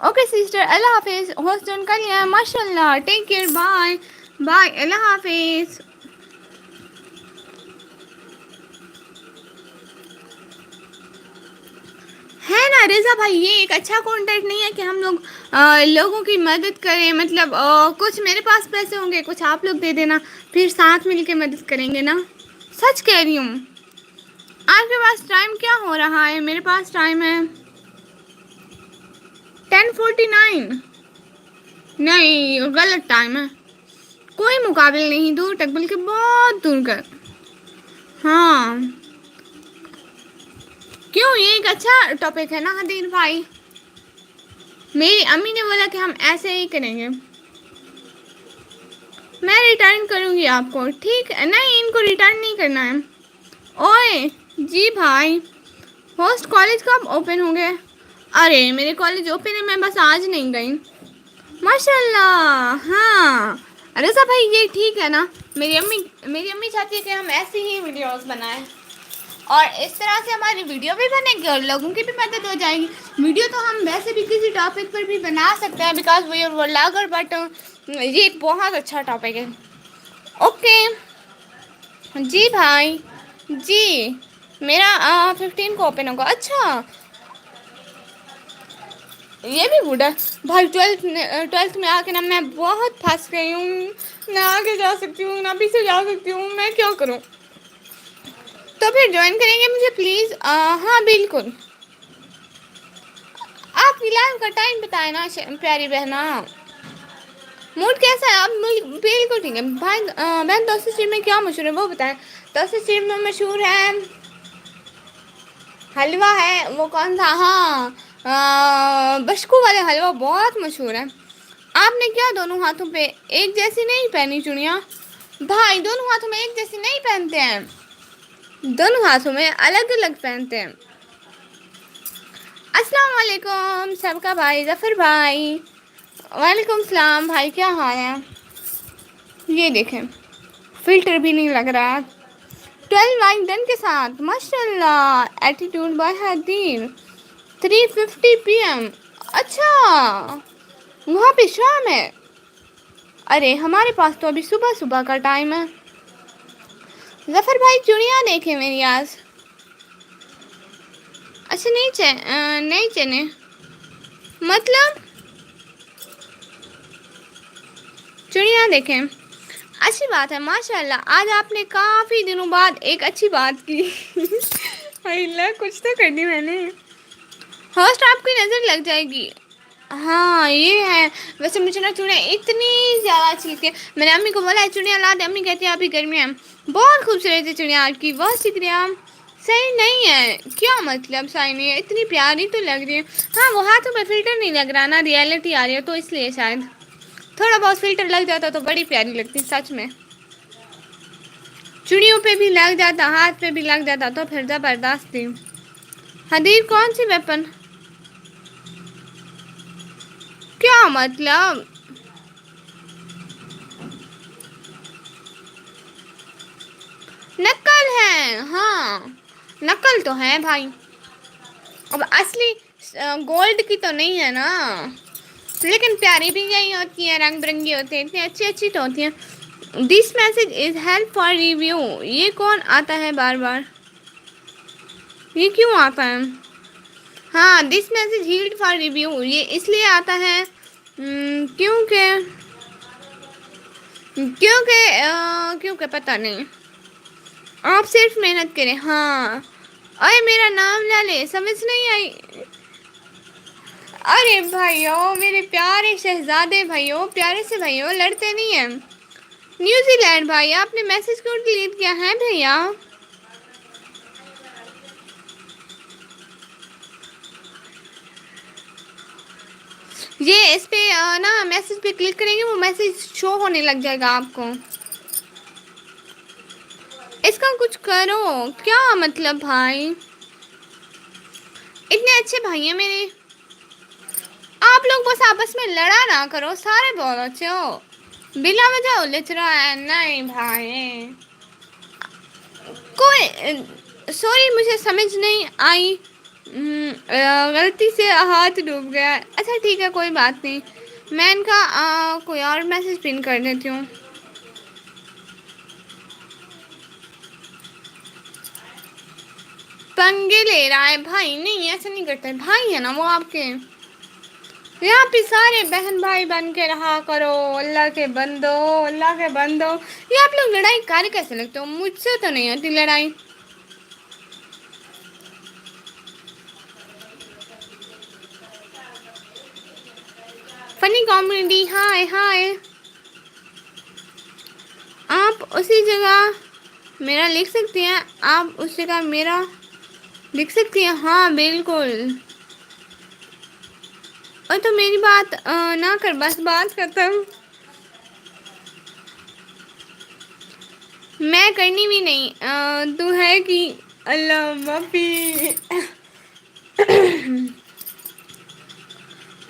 اوکے سسٹر، اللہ حافظ، ہوسٹ ڈن کر لیا ہے ماشاء اللہ، ٹیک کیئر، بائے بائے، اللہ حافظ. ہے نا رضا بھائی، یہ ایک اچھا کانٹیکٹ نہیں ہے کہ ہم لوگ لوگوں کی مدد کریں، مطلب کچھ میرے پاس پیسے ہوں گے، کچھ آپ لوگ دے دینا، پھر ساتھ مل کے مدد کریں گے نا. سچ کہہ رہی ہوں. آپ کے پاس ٹائم کیا ہو رہا ہے؟ میرے پاس ٹائم ہے 10:49. نہیں غلط ٹائم ہے، کوئی مقابل نہیں دور تک، بلکہ بہت دور کا. ہاں کیوں، یہ ایک اچھا ٹاپک ہے نا حدیر بھائی. میری امی نے بولا کہ ہم ایسے ہی کریں گے. میں ریٹرن کروں گی آپ کو، ٹھیک ہے؟ نہیں ان کو ریٹرن نہیں کرنا ہے. اوئے جی بھائی، ہوسٹ کالج کب اوپن ہوں گے؟ ارے میرے کالج اوپن ہے، میں بس آج نہیں گئی. ماشاء اللہ. ہاں رضا بھائی یہ ٹھیک ہے نا، میری امی چاہتی ہے کہ ہم ایسی ہی ویڈیوز بنائیں، اور اس طرح سے ہماری ویڈیو بھی بنے گی اور لوگوں کی بھی مدد ہو جائے گی. ویڈیو تو ہم ویسے بھی کسی ٹاپک پر بھی بنا سکتے ہیں، because we are vlogger, but یہ ایک بہت اچھا ٹاپک ہے. اوکے جی بھائی. جی میرا 15 کو اوپن ہوگا. اچھا یہ بھی گڈ ہے بھائی. ٹویلتھ میں آ کے نا میں بہت پھنس گئی ہوں، نہ آگے جا سکتی ہوں نہ پیچھے جا سکتی ہوں، میں کیا کروں؟ تو پھر جوائن کریں گے مجھے پلیز؟ ہاں بالکل. آپ کی لائف کا ٹائم بتائیں نا پیاری بہنا. موڈ کیسا ہے؟ آپ بالکل ٹھیک ہے بھائی. بہن دوست چیز میں کیا مشہور ہے وہ بتائیں؟ دوسری چیز میں مشہور ہے حلوہ ہے. وہ کون تھا؟ ہاں بشکو والے حلوہ بہت مشہور ہے. آپ نے کیا دونوں ہاتھوں پہ ایک جیسی نہیں پہنی چوڑیاں؟ بھائی دونوں ہاتھوں میں ایک جیسے نہیں پہنتے ہیں، دونوں ہاتھوں میں الگ الگ پہنتے ہیں. السلام علیکم سب کا بھائی ظفر بھائی. وعلیکم السلام بھائی، کیا حال ہے؟ یہ دیکھیں فلٹر بھی نہیں لگ رہا. 12 لائن ڈن کے ساتھ ماشاء اللہ. ایٹیٹیوڈ بائی حدیر. 3:50 PM. اچھا وہاں پہ شام ہے. ارے ہمارے پاس تو ابھی صبح صبح کا ٹائم ہے. ظفر بھائی چوڑیاں دیکھیں میری آج. اچھا نہیں چنے مطلب چڑیاں دیکھیں. اچھی بات ہے ماشاء اللہ. آج آپ نے کافی دنوں بعد ایک اچھی بات کی. اللہ کچھ تو کرنی میں نے. ہوسٹ آپ کی نظر لگ جائے گی. ہاں یہ ہے. ویسے مجھے نا چوڑیاں اتنی زیادہ اچھی لگتی ہیں، میں نے امی کو بولا چوڑیاں لا دیں. امی کہتی ہیں ابھی گرمیاں ہیں. بہت خوبصورت ہے چوڑیاں آپ کی، بہت شکریہ. صحیح نہیں ہے کیا مطلب صحیح نہیں ہے؟ اتنی پیاری تو لگ رہی ہے. ہاں وہ ہاتھوں پہ فلٹر نہیں لگ رہا نا، ریئلٹی آ رہی ہے تو اس لیے شاید. تھوڑا بہت فلٹر لگ جاتا تو بڑی پیاری لگتی سچ میں. چوڑیوں پہ بھی لگ جاتا، ہاتھ پہ بھی لگ جاتا تو پھر زبردست تھی. حدیر کون سی ویپن؟ کیا مطلب؟ نقل ہے. ہاں نقل تو ہے بھائی، اب اصلی گولڈ کی تو نہیں ہے نا. لیکن پیاری بھی یہی ہوتی ہیں، رنگ برنگی ہوتی ہیں، اتنی اچھی اچھی تو ہوتی ہیں. This message is help for review. یہ کون آتا ہے بار بار؟ یہ کیوں آتا ہے؟ ہاں this message held for review یہ اس لیے آتا ہے کیونکہ پتہ نہیں. آپ صرف محنت کریں. ہاں ارے میرا نام نہ لے، سمجھ نہیں آئی؟ ارے بھائیو میرے پیارے شہزادے بھائیو، پیارے سے بھائیو لڑتے نہیں ہیں. نیوزی لینڈ بھائی آپ نے میسج کیوں ڈیلیٹ کیا ہے بھیا؟ یہ اس پہ نا میسج پہ کلک کریں گے، وہ میسج شو ہونے لگ جائے گا آپ کو. اس کا کچھ کرو. کیا مطلب بھائی؟ اتنے اچھے بھائی ہیں میرے. آپ لوگ بس آپس میں لڑا نہ کرو، سارے بہت اچھے ہو. بلا وجہ الجھ رہا ہے. نہیں بھائی کوئی سوری مجھے سمجھ نہیں آئی. غلطی سے ہاتھ ڈوب گیا. اچھا ٹھیک ہے کوئی بات نہیں. میں ان کا کوئی اور میسج پن کر دیتی ہوں. پنگے لے رہا ہے بھائی. نہیں ایسے نہیں کرتے بھائی ہے نا وہ آپ کے. یہاں پہ سارے بہن بھائی بن کے رہا کرو. اللہ کے بندو اللہ کے بندو. یہ آپ لوگ لڑائی کر کیسے لگتے ہو؟ مجھ سے تو نہیں ہوتی لڑائی. فنی کامیڈی ہائے ہائے. آپ اسی جگہ میرا لکھ سکتی ہیں. آپ اس جگہ میرا لکھ سکتی ہیں. ہاں بالکل. اور تو میری بات نہ کر بس بات ختم. میں کرنی بھی نہیں. تو ہے کہ اللہ معافی.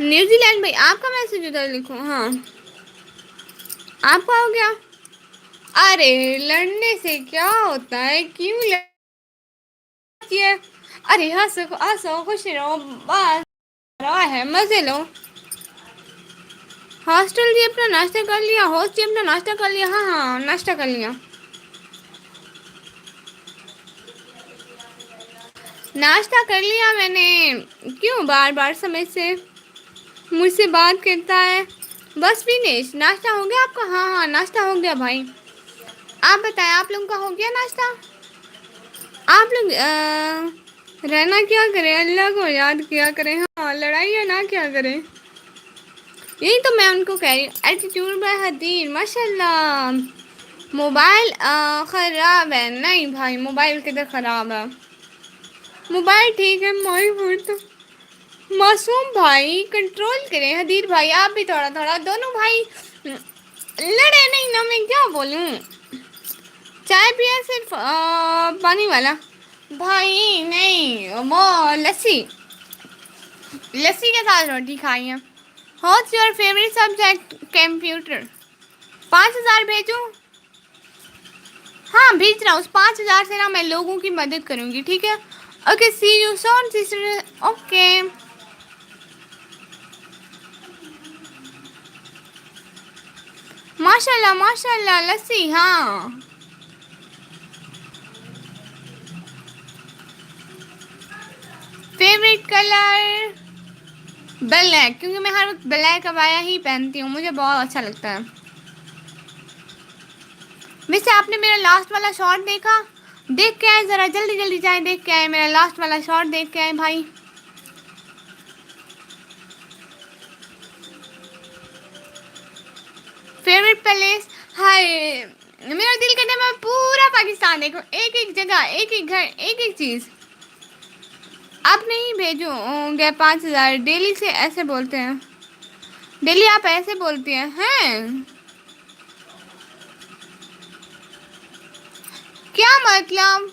نیوزی لینڈ بھائی آپ کا میسج ادھر لکھو. ہاں آپ کا ہو گیا. ارے لڑنے سے کیا ہوتا ہے؟ کیوں ارے ہنسو ہنسو خوش رہو بس. رہا ہے مزے لو. ہاسٹل جی اپنا ناشتہ کر لیا. ہوسٹ جی اپنا ناشتہ کر لیا. ہاں ہاں ناشتہ کر لیا. ناشتہ کر لیا میں نے. کیوں بار بار سمجھ سے مجھ سے بات کرتا ہے. بس فنش. ناشتہ ہو گیا آپ کا؟ ہاں ہاں ناشتہ ہو گیا بھائی. آپ بتائیں آپ لوگوں کا ہو گیا ناشتہ؟ آپ لوگ رہنا کیا کریں؟ اللہ کو یاد کیا کریں. ہاں لڑائیاں نہ کیا کریں. یہی تو میں ان کو کہہ رہی ہوں. ایٹیٹیوڈ بائی حدیث ماشاء اللہ. موبائل خراب ہے. نہیں بھائی موبائل کدھر خراب ہے؟ موبائل ٹھیک ہے. مائی بہت معصوم بھائی کنٹرول کریں. حدیث بھائی آپ بھی تھوڑا تھوڑا. دونوں بھائی لڑے نہیں نا. میں کیا بولوں؟ چائے پیا صرف پانی والا؟ بھائی نہیں وہ لسی. لسی کے ساتھ روٹی کھائی ہے. What's your favourite subject? Computer. 5,000 بھیجوں؟ ہاں بھیج رہا ہوں. اس 5,000 سے نا میں لوگوں کی مدد کروں گی. ٹھیک ہے. Okay see you soon. Okay. ماشاء اللہ لسی. ہاں فیوریٹ کلر بلیک. کیونکہ میں ہر وقت بلیک ابایا ہی پہنتی ہوں. مجھے بہت اچھا لگتا ہے. ویسے آپ نے میرا لاسٹ والا شارٹ دیکھا؟ دیکھ کے آئے ذرا جلدی جلدی جائیں. دیکھ کے آئے میرا لاسٹ والا شارٹ. دیکھ کے آئے بھائی. فیوریٹ پلیس ہائے. میرا دل کرتا ہے میں پورا پاکستان دیکھوں. ایک ایک جگہ ایک ایک گھر ایک ایک چیز. آپ نہیں بھیجوں گے 5,000؟ ڈیلی سے ایسے بولتے ہیں. ڈیلی آپ ایسے بولتی ہیں ہیں. کیا مطلب؟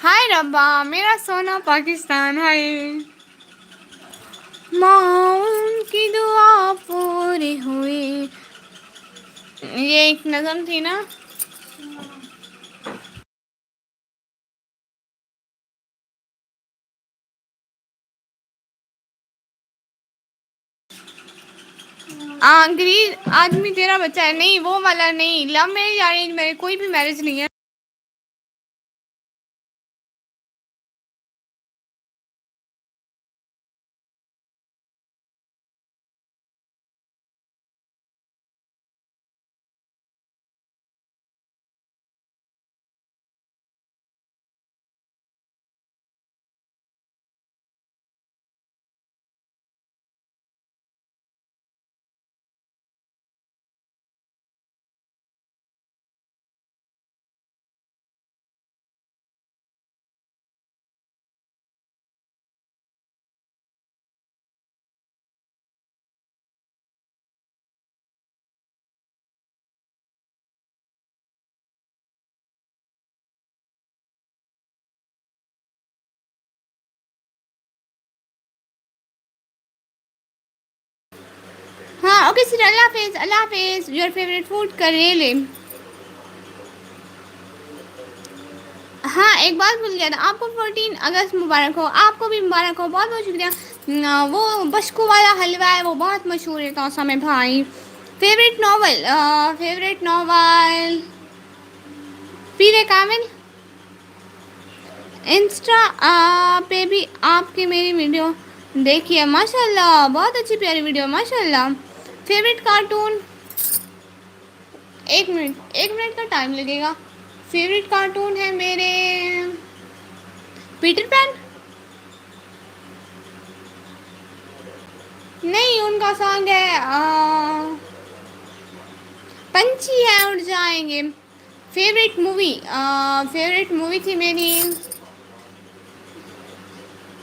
ہائے ربا میرا سونا پاکستان. ہائے ماں ان کی دعا پوری ہوئی. یہ ایک نظم تھی نا. گریز آدمی تیرا بچہ ہے. نہیں وہ والا نہیں. لو میرج ارینج میرج کوئی بھی میرج نہیں ہے. اوکے سر، اللہ حافظ، اللہ حافظ. یور فیوریٹ فوڈ کریلے. ہاں ایک بات بھول گیا تھا، آپ کو 14 اگست مبارک ہو. آپ کو بھی مبارک ہو، بہت بہت شکریہ. وہ بشکو والا حلوہ ہے وہ بہت مشہور ہے توسا میں بھائی. Favourite novel, favourite novel Peer Kamil. Insta پہ بھی آپ کی میری ویڈیو دیکھیے، ماشاء اللہ بہت اچھی پیاری ویڈیو ماشاء اللہ. فیوریٹ کارٹون، ایک منٹ کا ٹائم لگے گا. فیوریٹ کارٹون ہے میرے پیٹر پین. نہیں ان کا سانگ ہے پنچھی ہے اڑ جائیں گے. فیوریٹ مووی، فیوریٹ مووی تھی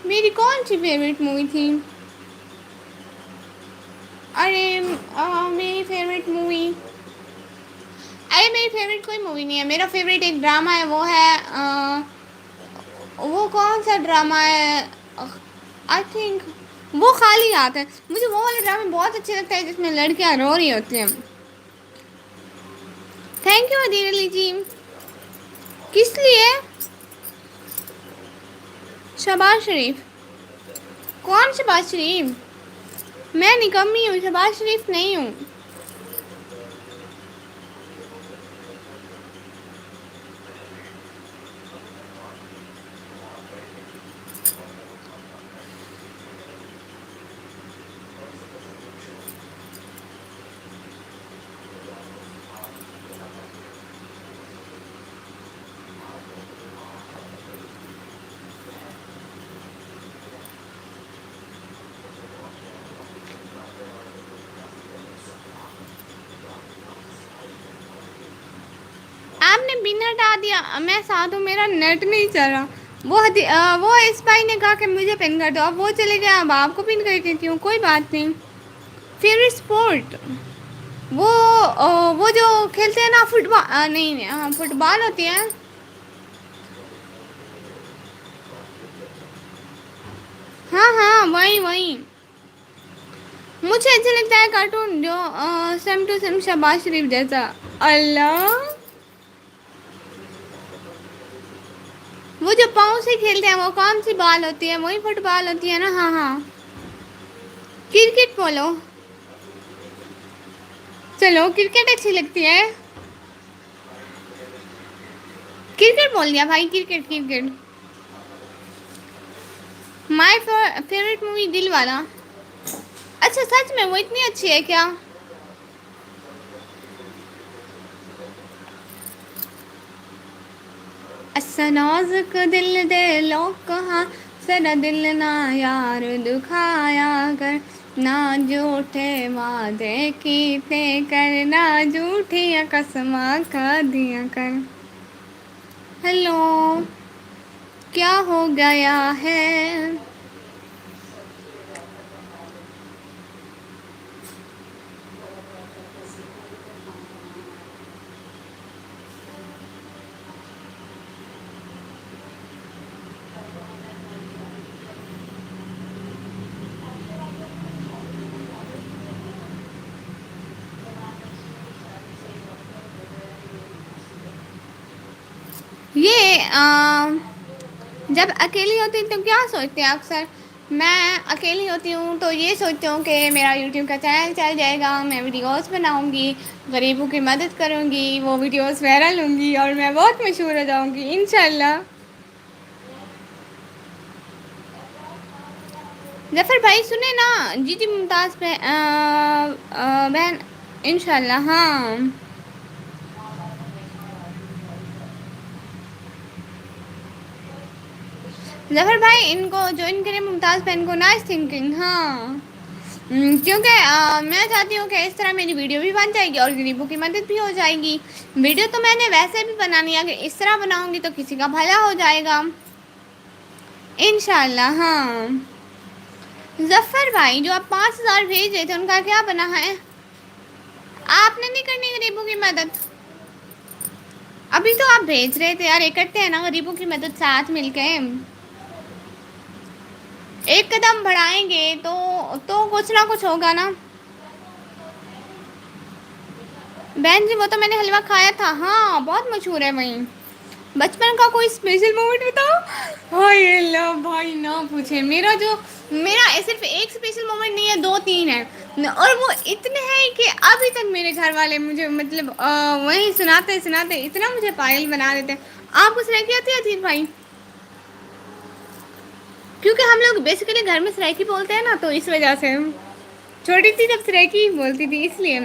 میری کون سی فیوریٹ مووی تھی. ارے میری فیوریٹ مووی، ارے میری فیوریٹ کوئی مووی نہیں ہے. میرا فیوریٹ ایک ڈرامہ ہے، وہ ہے وہ کون سا ڈرامہ ہے، آئی تھنک وہ خالی ہاتھ ہے. مجھے وہ والے ڈرامے بہت اچھے لگتا ہے جس میں لڑکیاں رو رہی ہوتی ہیں. تھینک یو ادیر علی جی. کس لیے؟ شہباز شریف. کون شہباز شریف؟ میں نکمی ہوں، شہباز شریف نہیں ہوں. آپ نے بن ہٹا دیا، میں ساتھ ہوں، میرا نیٹ نہیں چل رہا. وہ اس بھائی نے کہا کہ مجھے پن کر دو، اب وہ چلے گئے، اب آپ کو پن کر دیتی ہوں، کوئی بات نہیں. فیوریٹ اسپورٹ، وہ جو کھیلتے ہیں نا فٹ بال، نہیں فٹ بال ہوتی ہے. ہاں ہاں وہی. مجھے اچھا لگتا ہے کارٹون جو سیم ٹو سیم شہباز شریف جیسا. اللہ، وہ جو پاؤں سے کھیلتے ہیں وہ کون سی بال ہوتی ہے، وہی فٹ بال ہوتی ہے نا. ہاں ہاں. کرکٹ بولو. چلو کرکٹ اچھی لگتی ہے. کرکٹ بول دیا بھائی، کرکٹ. مائی فیوریٹ مووی دل والا. اچھا سچ میں وہ اتنی اچھی ہے کیا؟ اسا نازک دل دے لو کہاں، سرا دل نہ یار دکھایا کر. نہ جھوٹے وعدے کیتے کر، نہ جھوٹیاں قسماں کھا دیا کر. ہیلو، کیا ہو گیا ہے؟ یہ جب اکیلی ہوتی ہوں تو کیا سوچتے ہیں اکثر؟ میں اکیلی ہوتی ہوں تو یہ سوچتی ہوں کہ میرا یوٹیوب کا چینل چل جائے گا، میں ویڈیوز بناؤں گی، غریبوں کی مدد کروں گی، وہ ویڈیوز وائرل ہوں گی اور میں بہت مشہور ہو جاؤں گی انشاءاللہ. ظفر بھائی سنیں نا، جی جی ممتاز بہن انشاءاللہ. ہاں ظفر بھائی ان کو جوائن کریں، ممتاز بہن کو. Nice thinking. ہاں کیونکہ میں چاہتی ہوں کہ اس طرح میری ویڈیو بھی بن جائے گی اور غریبوں کی مدد بھی ہو جائے گی. ویڈیو تو میں نے ویسے بھی بنانی ہے، اگر اس طرح بناؤں گی تو کسی کا بھلا ہو جائے گا انشاءاللہ. ہاں ظفر بھائی جو آپ 5000 بھیج رہے تھے ان کا کیا بنا ہے؟ آپ نے نہیں کرنی غریبوں کی مدد؟ ابھی تو آپ بھیج رہے تھے یار، کرتے ہیں نا غریبوں کی مدد ساتھ مل کے. ایک قدم بڑھائیں گے تو کچھ نہ کچھ ہوگا نا. بہن جی وہ تو میں نے حلوہ کھایا تھا، ہاں بہت مشہور ہے وہیں۔ بچپن کا کوئی اسپیشل مومنٹ بتاؤ؟ ہائے اللہ بھائی نہ پوچھے، میرا صرف ایک اسپیشل مومنٹ نہیں ہے، دو تین ہے، اور وہ اتنے ہیں کہ ابھی تک میرے گھر والے مجھے مطلب وہیں سناتے سناتے اتنا مجھے پاگل بنا دیتے ہیں۔ آپ کو سرائکی آتی ہے عتیق بھائی؟ کیونکہ ہم لوگ بیسیکلی گھر میں سرائکی بولتے ہیں نا، تو اس وجہ سے چھوٹی تھی جب سرائکی بولتی تھی اس لیے۔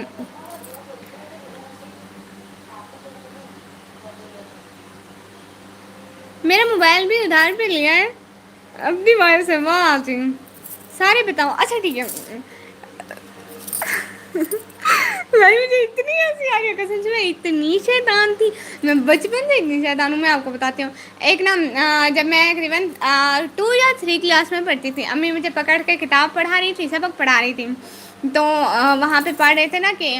میرا موبائل بھی ادھار پہ لیا ہے اپنی وائف سے، وہاں آتی ہوں سارے بتاؤ۔ اچھا ٹھیک ہے بھائی مجھے اتنی ہنسی آ گئی قسم سے، میں اتنی شیطان تھی، میں بچپن سے اتنی شیطان ہوں، میں آپ کو بتاتی ہوں۔ ایک نا جب میں تقریباً 2 یا 3 کلاس میں پڑھتی تھی، امی مجھے پکڑ کے کتاب پڑھا رہی تھی، سبق پڑھا رہی تھی، تو وہاں پہ پڑھ رہے تھے نا کہ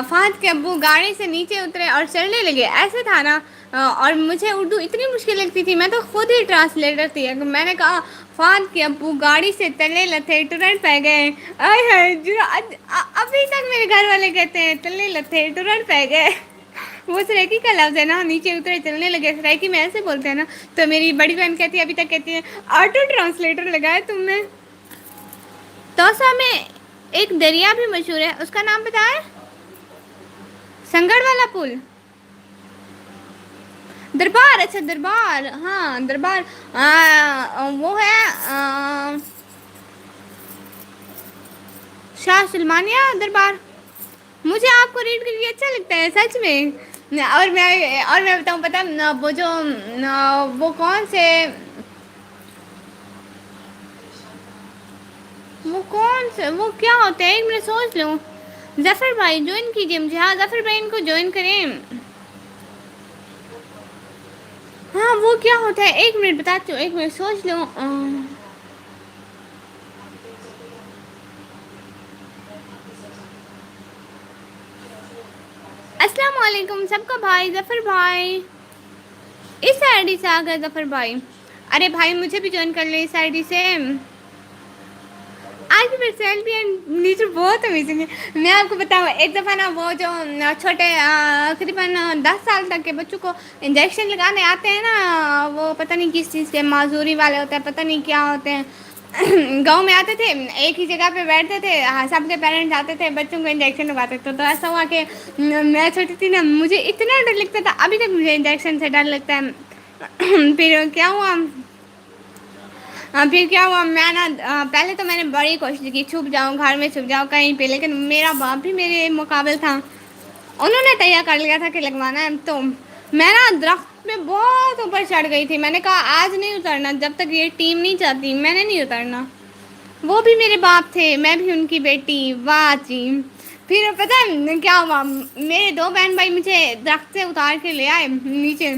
فہد کے ابو گاڑی سے نیچے اترے اور چلنے لگے، ایسے تھا نا۔ اور مجھے اردو اتنی مشکل لگتی تھی، میں تو خود ہی ٹرانسلیٹر تھی، میں نے کہا فہد کے ابو گاڑی سے تلے لتھے ٹورنٹ پہ گئے، آئے ہائے ابھی تک میرے گھر والے کہتے ہیں تلے لتھے ٹورنٹ پہ گئے۔ وہ سریکی کا لفظ ہے نا، نیچے اترے چلنے لگے، سرائکی میں ایسے بولتے ہیں نا، تو میری بڑی بہن کہتی ہے ابھی تک کہتی ہے آٹو ٹرانسلیٹر لگایا تم نے۔ توسا میں ایک دریا بھی مشہور ہے، اس کا نام بتائیں؟ سنگڑ والا پل؟ دربار، اچھا دربار، ہاں دربار، وہ ہے شاہ سلمانیہ دربار۔ مجھے آپ کو ریڈ کر کے اچھا لگتا ہے سچ میں، اور میں بتاؤں پتہ وہ جو وہ کون سے وہ کیا ہوتے ہیں، ایک منٹ سوچ لوں۔ ظفر بھائی جوائن کیجیے مجھے، ہاں ظفر بھائی ان کو جوائن کریں۔ ہاں وہ کیا ہوتا ہے، ایک منٹ بتاتی ہوں، ایک منٹ سوچ لوں۔ السلام علیکم سب کا بھائی ظفر بھائی، اس آئی ڈی سے آ گئے ظفر بھائی۔ ارے بھائی مجھے بھی جوائن کر لیں اس آئی ڈی سے۔ آج بھی سیلفی اینڈ نیچر بہت امیزنگ ہے۔ میں آپ کو بتاؤں ایک دفعہ نا وہ جو چھوٹے تقریباً 10 سال تک کے بچوں کو انجیکشن لگانے آتے ہیں نا، وہ پتہ نہیں کس چیز کے معذوری والے ہوتے ہیں، پتہ نہیں کیا ہوتے ہیں، گاؤں میں آتے تھے، ایک ہی جگہ پہ بیٹھتے تھے، سب کے پیرنٹس آتے تھے، بچوں کو انجیکشن لگواتے تھے، تو ایسا ہوا کہ میں چھوٹی تھی نا، مجھے اتنا ڈر لگتا تھا، ابھی تک مجھے انجیکشن سے ڈر لگتا ہے۔ پھر کیا ہوا، میں نا پہلے تو میں نے بڑی کوشش کی چھپ جاؤں، گھر میں چھپ جاؤں کہیں پہ، لیکن میرا باپ بھی میرے مقابل تھا، انہوں نے تیار کر لیا تھا کہ لگوانا ہے، تو میں نا درخت میں بہت اوپر چڑھ گئی تھی، میں نے کہا آج نہیں اترنا جب تک یہ ٹیم نہیں چاہتی، میں نے نہیں اترنا۔ وہ بھی میرے باپ تھے، میں بھی ان کی بیٹی، واہ جی۔ پھر پتہ ہے کیا ہوا، میرے 2 بہن بھائی مجھے درخت سے اتار کے لے آئے نیچے،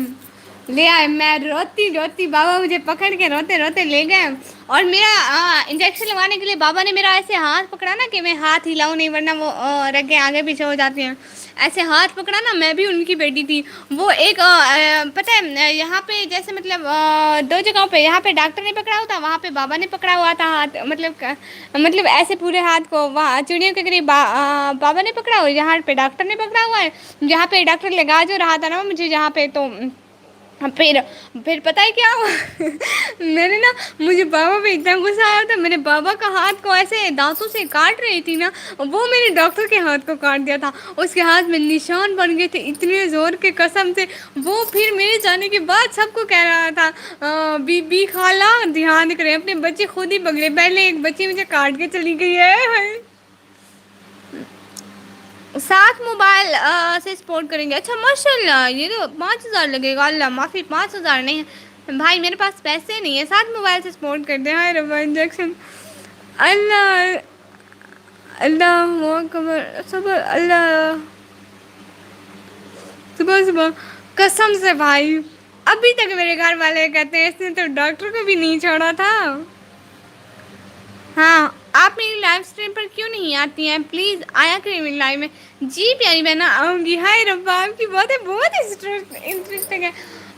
لے آئے، میں روتی روتی، بابا مجھے پکڑ کے روتے روتے لے گئے، اور میرا انجیکشن لگانے کے لیے بابا نے میرا ایسے ہاتھ پکڑا نا کہ میں ہاتھ ہلاؤں نہیں ورنہ وہ رگیں آگے پیچھے ہو جاتی ہیں، ایسے ہاتھ پکڑا نا، میں بھی ان کی بیٹی تھی۔ وہ ایک پتہ ہے یہاں پہ جیسے مطلب 2 جگہوں پہ، یہاں پہ ڈاکٹر نے پکڑا ہوا تھا، وہاں پہ بابا نے پکڑا ہوا تھا ہاتھ، مطلب ایسے پورے ہاتھ کو، وہاں چڑیوں کے قریب بابا نے پکڑا ہوا، یہاں پہ ڈاکٹر نے پکڑا ہوا ہے، جہاں پہ ڈاکٹر لگا جو رہا تھا نا مجھے جہاں پہ، تو پھر پتہ ہے کیا ہوا، میں نے نا، مجھے بابا پہ اتنا غصہ آیا تھا، میرے بابا کا ہاتھ کو ایسے دانتوں سے کاٹ رہی تھی نا، وہ میں نے ڈاکٹر کے ہاتھ کو کاٹ دیا تھا، اس کے ہاتھ میں نشان بن گئے تھے اتنے زور کے قسم سے، وہ پھر میرے جانے کے بعد سب کو کہہ رہا تھا بی بی خالہ دھیان کریں اپنے بچے خود ہی پگڑے، پہلے ایک بچی مجھے کاٹ کے چلی گئی ہے۔ 7 موبائل سے سپورٹ کریں گے، اچھا ماشاء اللہ، یہ تو 5000 لگے گا، اللہ معافی 5000 نہیں ہے بھائی، میرے پاس پیسے نہیں ہیں، 7 موبائل سے سپورٹ کر دیں، ہائے ربا انجیکشن، اللہ اللہ اکبر، صبر اللہ، صبح صبح قسم سے بھائی، ابھی تک میرے گھر والے کہتے ہیں اس نے تو ڈاکٹر کو بھی نہیں چھوڑا تھا۔ ہاں آپ میری لائف اسٹریم پر کیوں نہیں آتی ہیں، پلیز آیا کریں میری لائف میں۔ جی پیاری بہن آؤں گی، ہائے ربا آپ کی باتیں بہت انٹرسٹنگ ہے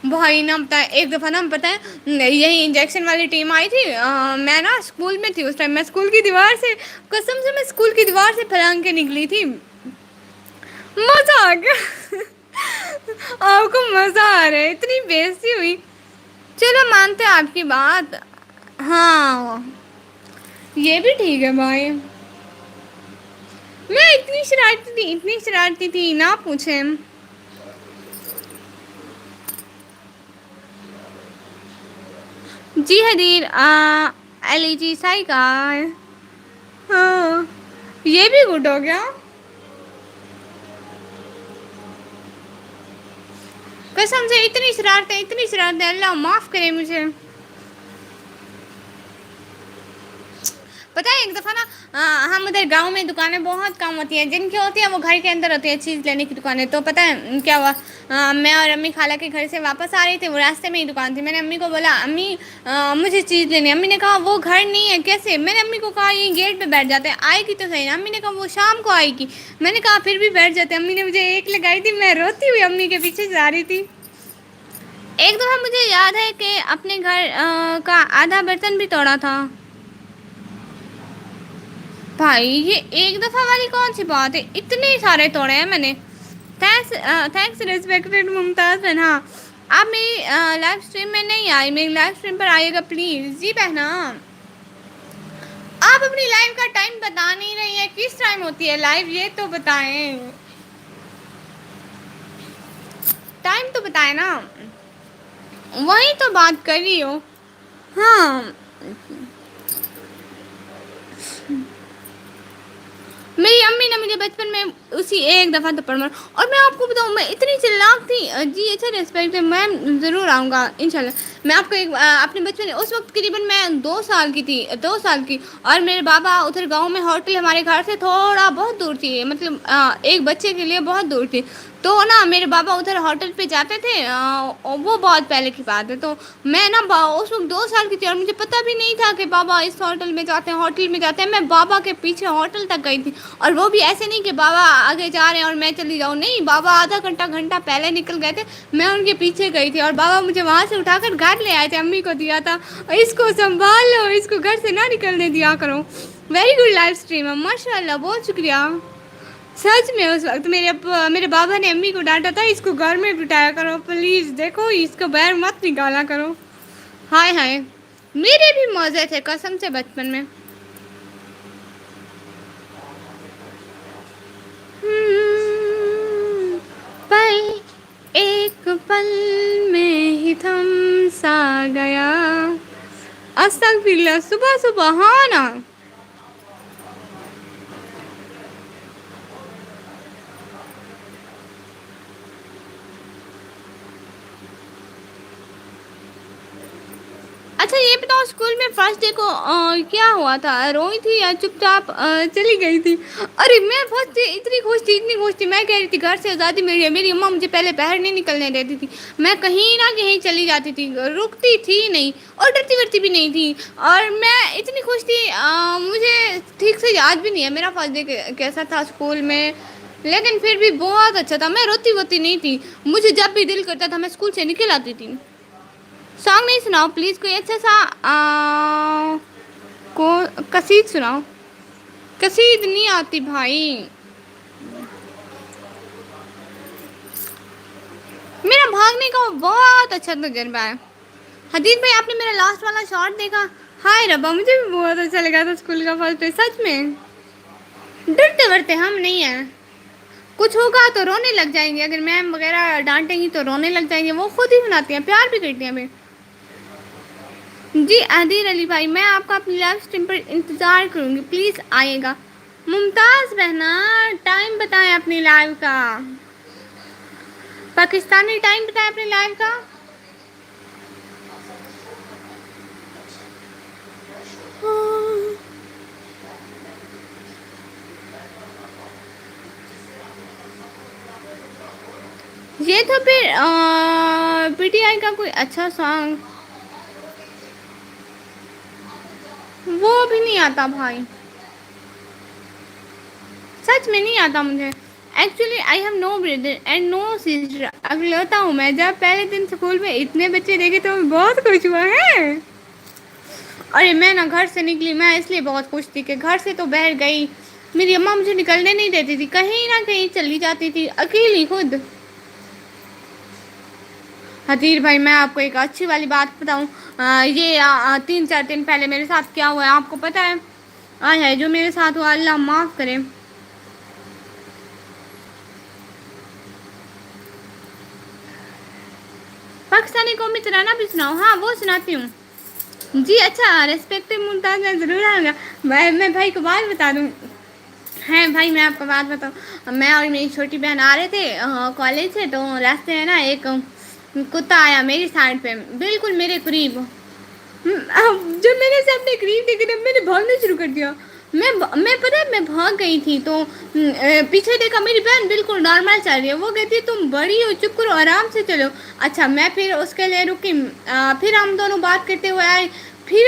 بھائی نا، پتہ ہے ایک دفعہ نا، پتہ ہے یہی انجیکشن والی ٹیم آئی تھی، میں نا اسکول میں تھی اس ٹائم، میں اسکول کی دیوار سے، قسم سے میں اسکول کی دیوار سے پھلانگ کے نکلی تھی، مزہ آ گیا آپ کو مزہ آ رہا ہے، اتنی بےعزتی ہوئی. چلو مانتے ہیں آپ کی بات. ہاں یہ بھی ٹھیک ہے بھائی. میں اتنی شرارتی تھی نہ پوچھیں. جی حدیر علی جی سائی کا. ہاں یہ بھی گڈ ہو گیا. قسم سے اتنی شرارتیں اللہ معاف کرے مجھے. پتہ ہے ایک دفعہ نا ہم ادھر گاؤں میں دکانیں بہت کم ہوتی ہیں، جن کی ہوتی ہیں وہ گھر کے اندر ہوتی ہے چیز لینے کی دکانیں. تو پتہ ہے کیا ہوا، میں اور امی خالہ کے گھر سے واپس آ رہی تھی، وہ راستے میں ہی دکان تھی. میں نے امی کو بولا امی مجھے چیز لینی ہے. امی نے کہا وہ گھر نہیں ہے کیسے؟ میں نے امی کو کہا یہ گیٹ پہ بیٹھ جاتے ہیں، آئے گی تو صحیح. امی نے کہا وہ شام کو آئے گی. میں نے کہا پھر بھی بیٹھ جاتے. امی نے مجھے ایک لگائی تھی، میں روتی ہوئی امی کے پیچھے جا رہی تھی. ایک دفعہ مجھے یاد ہے کہ اپنے گھر کا آدھا برتن بھی توڑا تھا. بھائی یہ ایک دفعہ والی کون سی بات ہے، اتنے سارے توڑے ہیں میں نے. تھینکس ریسپیکٹیڈ ممتاز بہنا. آپ میری لائف اسٹریم میں نہیں آئی، میری لائف اسٹریم پر آئیے گا پلیز. جی بہنا آپ اپنی لائف کا ٹائم بتا نہیں رہی ہیں، کس ٹائم ہوتی ہے لائف یہ تو بتائیں. ٹائم تو بتائے نا. وہی تو بات کر رہی ہو. ہاں میری امی نے مجھے بچپن میں اسی ایک دفعہ تھپڑ مارا. اور میں آپ کو بتاؤں میں اتنی چلاک تھی. جی اچھا ریسپیکٹ ہے میم، ضرور آؤں گا انشاء اللہ. میں آپ کو ایک اپنے بچپن میں اس وقت قریباً میں 2 سال کی تھی، 2 سال کی. اور میرے بابا ادھر گاؤں میں ہوٹل ہمارے گھر سے تھوڑا بہت دور تھی، مطلب ایک بچے کے لیے بہت دور تھی. تو نا میرے بابا ادھر ہوٹل پہ جاتے تھے، وہ بہت پہلے کی بات ہے. تو میں نا اس وقت 2 سال کی تھی اور مجھے پتہ بھی نہیں تھا کہ بابا اس ہوٹل میں جاتے ہیں، ہوٹل میں جاتے ہیں. میں بابا کے پیچھے ہوٹل تک گئی تھی. اور وہ بھی ایسے نہیں کہ بابا آگے جا رہے ہیں اور میں چلی جاؤں، نہیں، بابا آدھا گھنٹہ پہلے نکل گئے تھے. میں ان کے پیچھے گئی تھی اور بابا مجھے وہاں سے اٹھا کر گھر لے آئے تھے. امی کو دیا تھا اس کو سنبھالو، اس کو گھر سے نہ نکلنے دیا کرو. ویری گڈ لائف اسٹریم ہے ماشاء اللہ، بہت شکریہ. سچ میں اس وقت میرے بابا نے امی کو ڈانٹا تھا اس کو گھر میں بٹایا کرو پلیز، دیکھو اس کو باہر مت نکالا کرو. ہائے ہائے میرے بھی موزے تھے قسم سے بچپن میں. پل ایک پل میں ہی تھم سا گیا. استغفر اللہ صبح صبح ہاں نا. اچھا یہ بتاؤ اسکول میں فرسٹ ڈے کو کیا ہوا تھا، روئی تھی یا چپ چاپ چلی گئی تھی؟ ارے میں فرسٹ ڈے اتنی خوش تھی میں کہہ رہی تھی گھر سے آزادی ملی ہے. میری اماں مجھے پہلے باہر نہیں نکلنے دیتی تھی. میں کہیں نہ کہیں چلی جاتی تھی، رکتی تھی نہیں اور ڈرتی ورتی بھی نہیں تھی. اور میں اتنی خوش تھی، مجھے ٹھیک سے یاد بھی نہیں ہے میرا فرسٹ ڈے کیسا تھا اسکول میں، لیکن پھر بھی بہت اچھا تھا. میں روتی ووتی نہیں تھی، مجھے جب بھی دل کرتا تھا میں اسکول سے نکل آتی تھی. سانگ نہیں سناؤ پلیز، کوئی اچھا سا کو قصید سناؤ. قصید نہیں آتی بھائی. میرا بھاگنے کا بہت اچھا تجربہ ہے. حدیث بھائی آپ نے میرا لاسٹ والا شارٹ دیکھا؟ ہائے ربا مجھے بھی بہت اچھا لگا تھا اسکول کا فرسٹ ڈے سچ میں. ڈرتے ورتے ہم نہیں ہیں، کچھ ہوگا تو رونے لگ جائیں گے. اگر میم وغیرہ ڈانٹیں گی تو رونے لگ جائیں گے. وہ خود ہی سناتی ہیں، پیار بھی کرتی ہیں ہمیں. جی عدیر علی بھائی میں آپ کا اپنی لائف اسٹریم پر انتظار کروں گی، پلیز آئیے گا. ممتاز بہنا ٹائم بتائیں اپنی لائف کا، پاکستانی ٹائم بتائیں اپنی لائف کا. یہ تو پھر پی ٹی آئی کا کوئی اچھا سانگ وہ بھی نہیں آتا بھائی، سچ میں نہیں آتا مجھے. Actually I have no brother and no sister. اکلوتا ہوں میں. جب پہلے دن اسکول میں اتنے بچے دیکھے تو بہت خوش ہوا ہے. ارے میں نا گھر سے نکلی میں اس لیے بہت خوش تھی کہ گھر سے تو باہر گئی. میری اماں مجھے نکلنے نہیں دیتی تھی، کہیں نہ کہیں چلی جاتی تھی اکیلی خود۔ حدیر بھائی میں آپ کو ایک اچھی والی بات بتاؤں، یہ 3 4 دن پہلے میرے ساتھ کیا ہوا ہے آپ کو پتہ ہے؟ آج ہے جو میرے ساتھ ہوا اللہ معاف کرے۔ پاکستانی قومی ترانہ بھی سناؤ؟ ہاں وہ سناتی ہوں جی۔ اچھا ریسپیکٹ ممتاز میں ضرور آؤں گا۔ میں بھائی کو بات بتا دوں، ہے بھائی میں آپ کو بات بتاؤں، میں اور میری چھوٹی بہن آ رہے تھے کالج سے، تو راستے ہے نا ایک کتا آیا میری سائڈ پہ بالکل میرے قریب، جب میں نے اسے اپنے قریب دیکھا میں نے بھاگنا شروع کر دیا۔ میں پتہ ہے میں بھاگ گئی تھی، تو پیچھے دیکھا میری بہن بالکل نارمل چل رہی ہے، وہ کہتی ہے تم بڑی ہو چپ کرو آرام سے چلو۔ اچھا میں پھر اس کے لیے رکی، پھر ہم دونوں بات کرتے ہوئے آئے، پھر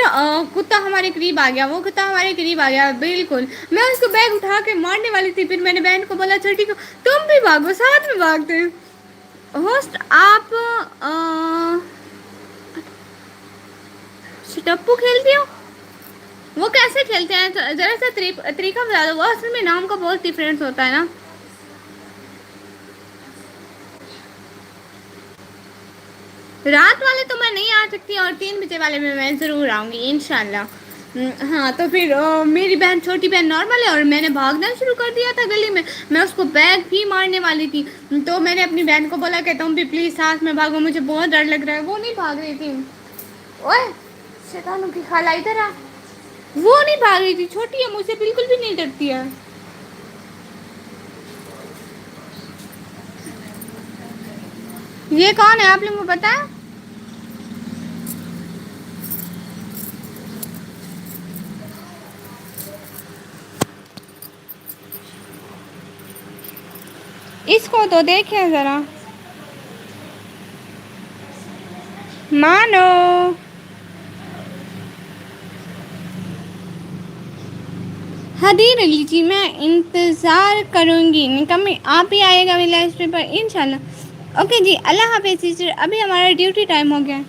کتا ہمارے قریب آ گیا، وہ کتا ہمارے قریب آ گیا بالکل، میں اس کو بیگ اٹھا کے مارنے والی تھی، پھر میں نے بہن کو بولا چھوٹی کو تم بھی بھاگو ساتھ میں بھاگتے ہیں۔ ہوسٹ آپ سٹپو کھیلتی ہو؟ وہ کیسے کھیلتے ہیں ذرا سا طریقہ بتا دو، وہ اصل میں نام کا بہت ڈفرینس ہوتا ہے نا۔ رات والے تو میں نہیں آ سکتی، اور 3 بجے والے میں ضرور آؤں گی انشاءاللہ۔ ہاں تو پھر میری بہن چھوٹی بہن نارمل ہے، اور میں نے بھاگنا شروع کر دیا تھا گلی میں اس کو بیگ بھی مارنے والی تھی، تو میں نے اپنی بہن کو بولا کہ تم بھی پلیز ساتھ میں بھاگو، مجھے بہت ڈر لگ رہا ہے۔ وہ نہیں بھاگ رہی تھی، اوئے شیطانوں کی خالہ ادھر آ، وہ نہیں بھاگ رہی تھی، چھوٹی ہے مجھ سے بالکل بھی نہیں ڈرتی ہے۔ یہ کون ہے آپ لوگوں کو پتہ ہے؟ اس کو تو دیکھیں ذرا، مانو حدیر علی جی میں انتظار کروں گی، کمی آپ ہی آئے گا میری لائف پر انشاءاللہ۔ اوکے جی اللہ حافظ ٹیچر، ابھی ہمارا ڈیوٹی ٹائم ہو گیا۔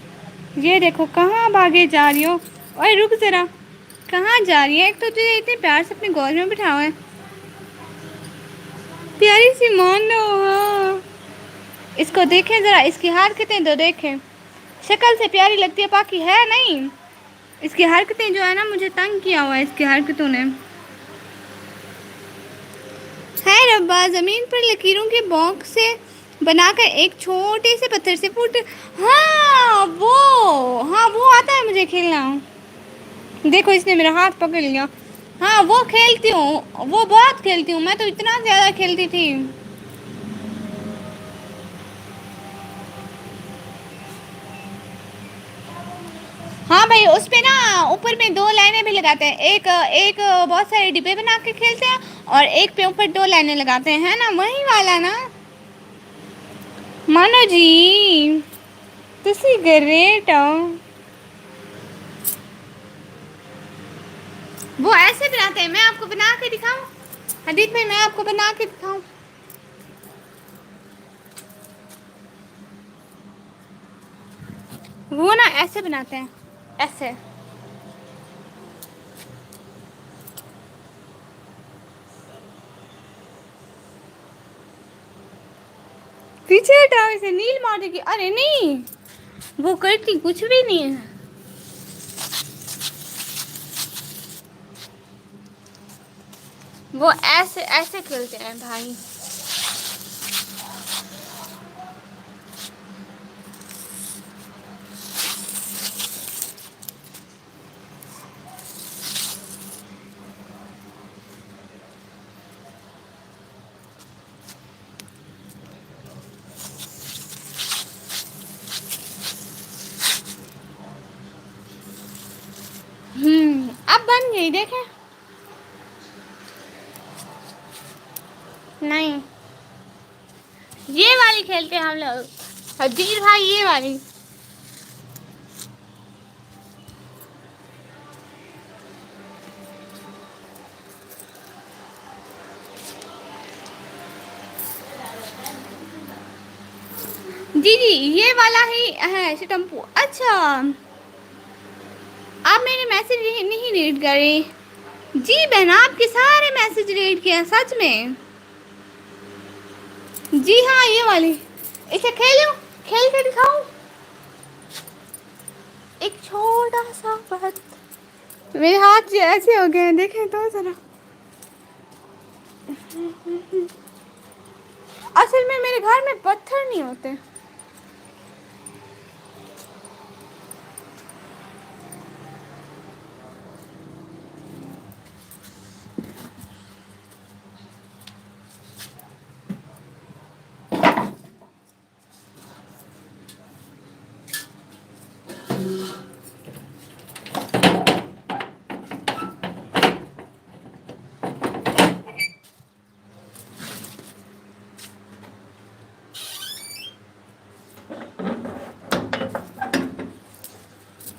یہ دیکھو کہاں بھاگے جا رہی ہو، اوئے رک ذرا، کہاں جا رہی ہے؟ ایک تو تجھے اتنے پیار سے اپنے گود میں بٹھا ہوا ہے، پیاری سی مان لو۔ ہاں اس کو دیکھیں ذرا، اس کی حرکتیں تو دیکھیں، شکل سے پیاری لگتی ہے باقی ہے نہیں، اس کی حرکتیں جو ہے نا مجھے تنگ کیا ہوا ہے اس کی حرکتوں نے۔ ہے ربا زمین پر لکیروں کے باکس سے بنا کر ایک چھوٹے سے پتھر سے فوٹ، ہاں وہ آتا ہے مجھے کھیلنا، دیکھو اس نے میرا ہاتھ پکڑ لیا۔ ہاں وہ کھیلتی ہوں، وہ بہت کھیلتی ہوں، میں تو اتنا زیادہ کھیلتی تھی۔ ہاں بھائی اس پہ نا اوپر میں 2 لائنیں بھی لگاتے ہیں، ایک بہت سارے ڈبے بنا کے کھیلتے ہیں، اور ایک پہ اوپر 2 لائنیں لگاتے ہیں، ہے نا وہی والا نا؟ مانو جی تسی گریٹ ہو۔ وہ ایسے بناتے ہیں، میں آپ کو بنا کے دکھاؤں حدیث بھائی، میں آپ کو بنا کے دکھاؤں؟ وہ نا ایسے بناتے ہیں، ایسے۔ پیچھے ہٹاؤ اسے، نیل مارے گی، ارے نہیں وہ کرتی کچھ بھی نہیں ہے۔ وہ ایسے ایسے کھیلتے ہیں بھائی۔ اب بن گئی دیکھیں، نہیں یہ والی کھیلتے ہیں ہم لوگ حدیر بھائی، یہ والی۔ جی جی یہ والا ہی ہے سٹمپو۔ اچھا آپ میرے میسج نہیں ریڈ کر رہی، جی بہن آپ کے سارے میسج ریڈ کیا سچ میں. جی ہاں یہ والی اسے کھیلوں کھیل کے دکھاؤں. ایک چھوٹا سا بت میرے ہاتھ ایسے ہو گئے ہیں دیکھیں تو ذرا. اصل میں میرے گھر میں پتھر نہیں ہوتے.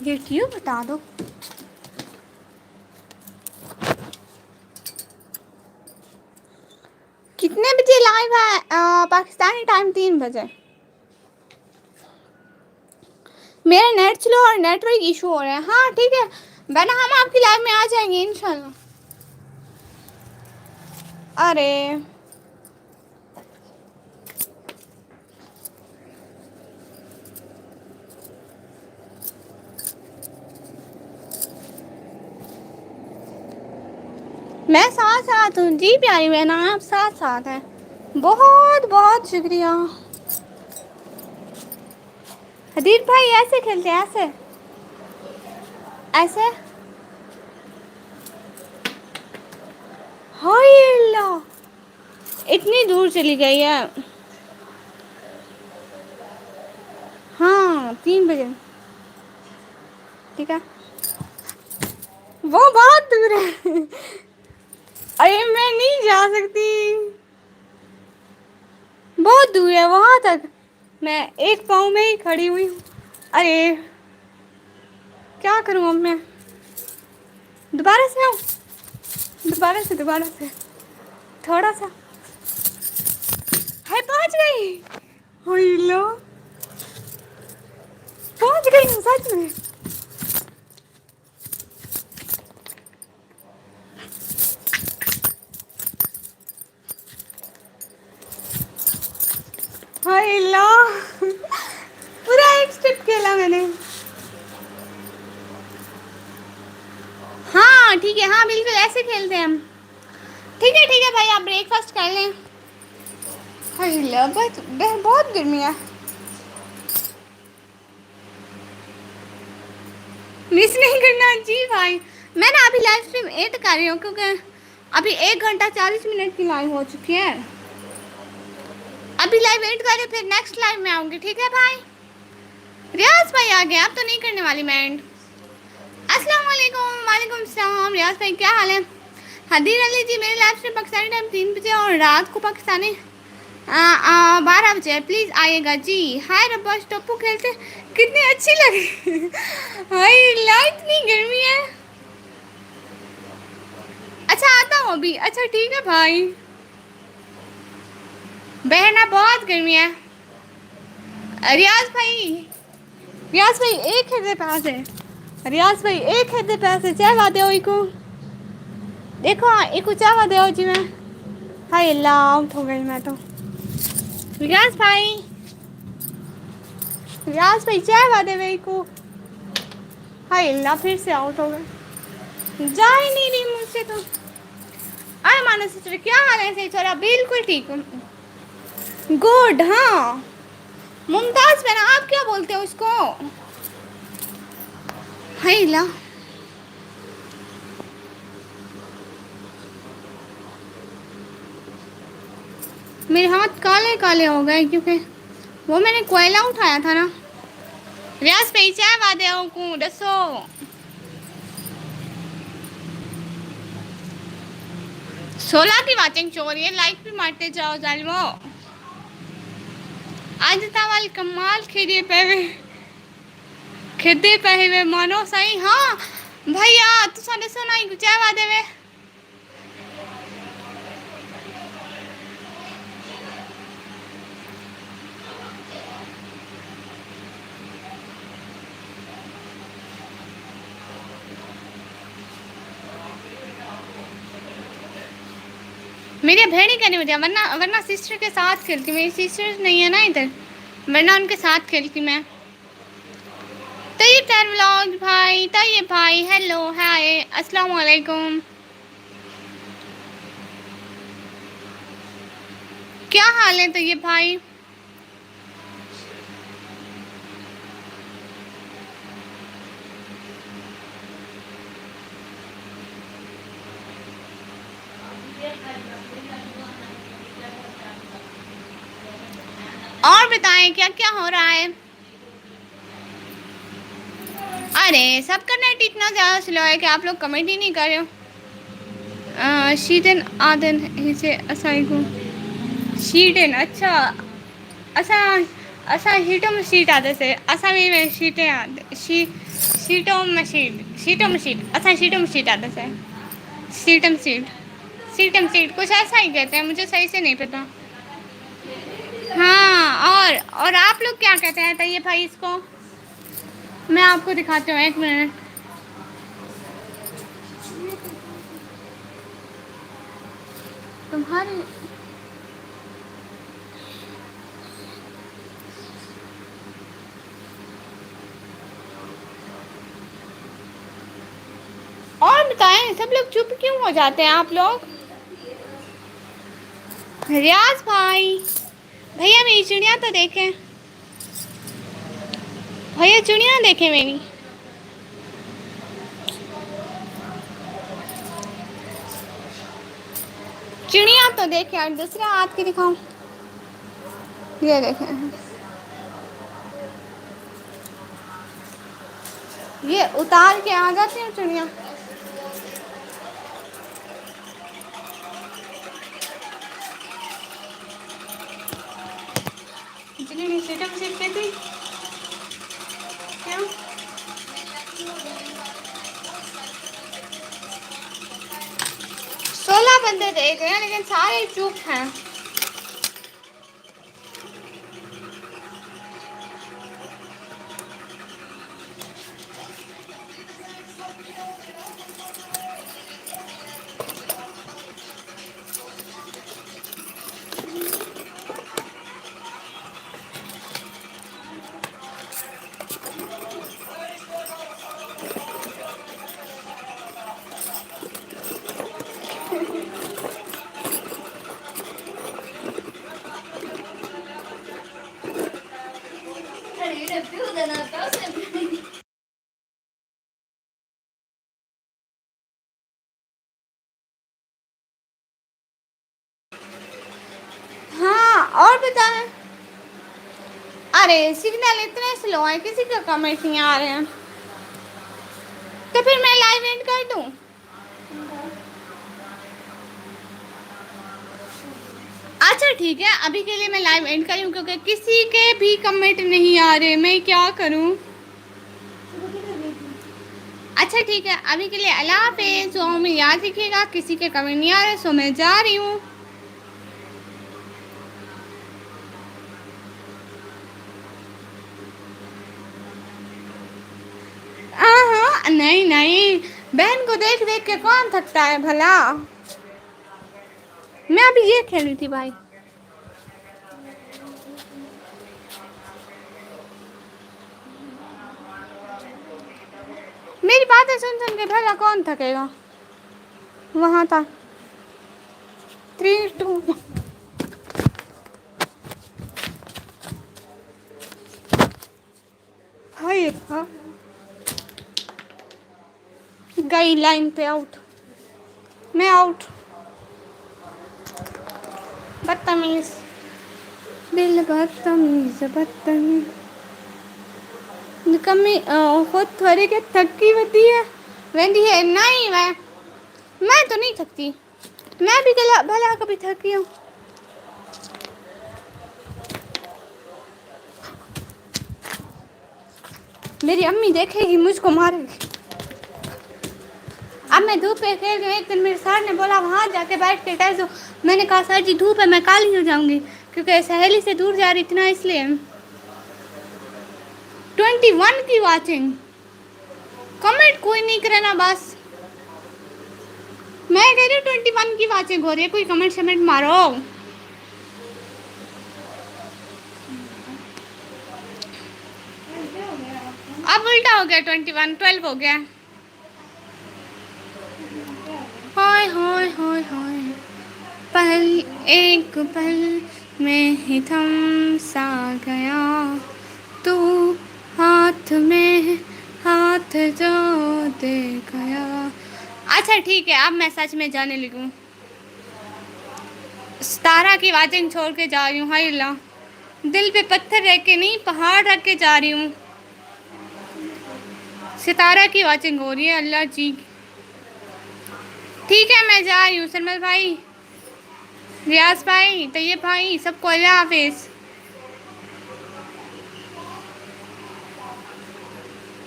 یہ کیوں بتا دو. کتنے بجے لائیو ہے پاکستانی ٹائم 3 بجے. میرا نیٹ سلو اور نیٹ ورک ایشو ہو رہا ہے. ہاں ٹھیک ہے بہنا ہم آپ کی لائف میں آ جائیں گے انشاءاللہ. ارے میں ساتھ ساتھ ہوں جی پیاری بہنا آپ ساتھ ساتھ ہیں. بہت بہت شکریہ. حدیث بھائی ایسے کھیلتے ہیں ایسے ایسے. ہائے اللہ اتنی دور چلی گئی ہے. ہاں 3 بجے. ٹھیک ہے وہ بہت دور ہے. ارے میں نہیں جا سکتی. بہت دور ہے وہاں تک میں ایک پاؤں میں ہی کھڑی ہوئی ہوں. ارے کیا کروں اب میں. دوبارہ سے آؤں دوبارہ سے تھوڑا سا. ہائے پہنچ گئی. ہائے اللہ پہنچ گئی ہوں سچ میں. ہائے اللہ پورا ایک اسٹیپ کھیلا میں نے. ہاں ٹھیک ہے ہاں بالکل ایسے کھیلتے ہیں ہم. ٹھیک ہے بھائی آپ بریک فاسٹ کر لیں. ہائے اللہ بہت گرمی ہے. مس نہیں کرنا جی بھائی. میں نا ابھی لائف اسٹریم اینڈ کر رہی ہوں کیونکہ ابھی 1 گھنٹہ 40 منٹ کی لائف ہو چکی ہے. ابھی لائیو اینڈ کریں پھر نیکسٹ لائیو میں آؤں گی ٹھیک ہے بھائی. ریاض بھائی آ گئے اب تو نہیں کرنے والی میں اینڈ. السلام علیکم وعلیکم السلام ریاض بھائی کیا حال ہے. حدیث علی جی میرے لائف اسٹریم پاکستانی ٹائم 3 بجے اور رات کو پاکستانی 12 بجے پلیز آئیے گا. جی ہائے ربا ٹپو کھیلتے کتنی اچھی لگی. ہائے اللہ اتنی گرمی ہے. اچھا آتا ہوں ابھی. اچھا ٹھیک ہے بھائی. بہنا بہت گرمی ہے. ریاض بھائی ایک ہے پیسے. ریاض بھائی ایک ہے پیسے چل دو کو دیکھو ایک چاوا دو جی میں. ہائے اللہ آؤٹ ہو گئی میں تو. ریاض بھائی ریاض بھائی چائے ودے میرے کو. ہائے اللہ پھر سے آؤٹ ہو گئے. جا ہی نہیں رہی مجھ سے تو. ارے مانو سسٹر کیا حال ہے صحیح چھورا بالکل ٹھیک ہوں. گڈ ہاں ممتاز بہن آپ کیا بولتے ہو اس کو. ہائے اللہ میرے ہاتھ کالے کالے ہو گئے کیونکہ وہ میں نے کوئلہ اٹھایا تھا نا. ریاض بھائی چائے ودے کو دسو. سولہ کی واچنگ چو رہی ہے لائک بھی مارتے جاؤ ظالمو. آج تال کمال کھدے پے ہوئے مانو صحیح ہاں بھیا تساں دسو نا چائے ودے میں. میری بہن ہی کرنی ہوتی ہے، ورنہ سسٹر کے ساتھ کھیلتی. میری سسٹر نہیں ہے نا ادھر، ورنہ ان کے ساتھ کھیلتی میں. طیب تیر ولاگ بھائی، طیب بھائی ہیلو ہائے السلام علیکم. کیا حال ہے طیب بھائی؟ اور بتائیں کیا کیا ہو رہا ہے؟ ارے سب کا نیٹ اتنا زیادہ سلو ہے کہ آپ لوگ کمنٹ ہی نہیں کر رہے ہو. شیٹن آدن سے اسائی کو شیٹن اچھا اسا ہیٹوں میں شیٹ آتے سے اسا میں شیٹیں آتے شیٹوں میں شیٹ اسا شیٹوں میں شیٹ آتے سے سیٹم سیٹ کچھ ایسا ہی کہتے ہیں، مجھے صحیح سے نہیں پتا. ہاں اور آپ لوگ کیا کہتے ہیں طیب بھائی اس کو؟ میں آپ کو دکھاتی ہوں ایک منٹ. تمہاری اور بتائیں سب لوگ چپ کیوں ہو جاتے ہیں آپ لوگ؟ ریاض بھائی بھیا میری چڑیاں تو دیکھیں، بھیا چڑیاں دیکھیں میری. چڑیاں تو دیکھیں اور دوسرے ہاتھ کی دکھاؤں. یہ دیکھیں، یہ اتار کے آ جاتی ہیں چڑیاں. کیوں؟ 16 بندے دیکھ رہے ہیں لیکن سارے چپ ہیں. ہاں اور بتائیں. ارے سگنل اتنے سلو ہیں کسی کا کمنٹ نہیں آ رہے ہیں. تو پھر میں لائیو اینڈ کر دوں؟ اچھا ٹھیک ہے، ابھی کے لیے میں لائیو اینڈ کر رہی ہوں کیونکہ کسی کے بھی کمنٹ نہیں آ رہے. میں کیا کروں؟ اچھا ٹھیک ہے، ابھی کے لیے اللہ حافظ. دعاؤں میں یاد رکھیے گا. کسی کے کمنٹ نہیں آ رہے سو میں جا رہی ہوں. ہاں نہیں نہیں، بہن کو دیکھ دیکھ کے کون تھکتا ہے بھلا. میں ابھی یہ کھیل رہی تھی بھائی. میری باتیں سن سن کے بھلا کون تھکے گا وہاں تک. 3 2 ہائی ہاں گئی لائن پہ آؤٹ. میں آؤٹ. بدتمیز دل بدتمیز بدتمیز نکمی خود تھوڑی کے تھکی ہوتی ہے وندی ہے نہیں میں تو نہیں تھکتی. میں بھی بھلا کبھی تھکی ہوں. میری امی دیکھے گی مجھ کو مارے گی. اب میں دھوپ پہ کھیل رہی ہوں. ایک دن میرے سر نے بولا وہاں جا کے بیٹھ کے ٹہل. میں نے کہا سر جی دھوپ ہے میں کالی ہو جاؤں گی کیونکہ سہیلی سے دور جا رہی تھی نا اس لیے. 21 کی واچنگ. کمنٹ کوئی نہیں کرے نا بس. میں کہہ رہی ہوں 21 کی واچنگ ہو رہی ہے، کوئی کمنٹ شمنٹ مارو. اب الٹا ہو گیا، 21 12 ہو گیا. ہائے ہائے ہائے ہائے، پل ایک پل میں ہی تھم سا گیا تو، ہاتھ میں ہاتھ جو دے گیا. اچھا ٹھیک ہے، اب میں سچ میں جانے لگوں. ستارہ کی واچنگ چھوڑ کے جا رہی ہوں. ہائے اللہ، دل پہ پتھر رکھ کے نہیں، پہاڑ رکھ کے جا رہی ہوں. ستارہ کی واچنگ ہو رہی ہے. اللہ جی، ٹھیک ہے میں جا رہی ہوں. سرمل بھائی، ریاض بھائی، طیب بھائی، سب کو اللہ حافظ.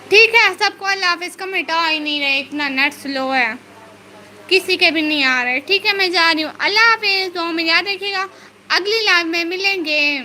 ٹھیک ہے سب کو اللہ حافظ. کا مٹا ہی نہیں رہے، اتنا نیٹ سلو ہے، کسی کے بھی نہیں آ رہے. ٹھیک ہے میں جا رہی ہوں. اللہ حافظ. دعاؤں میں یاد رکھیے گا. اگلی لائف میں ملیں گے.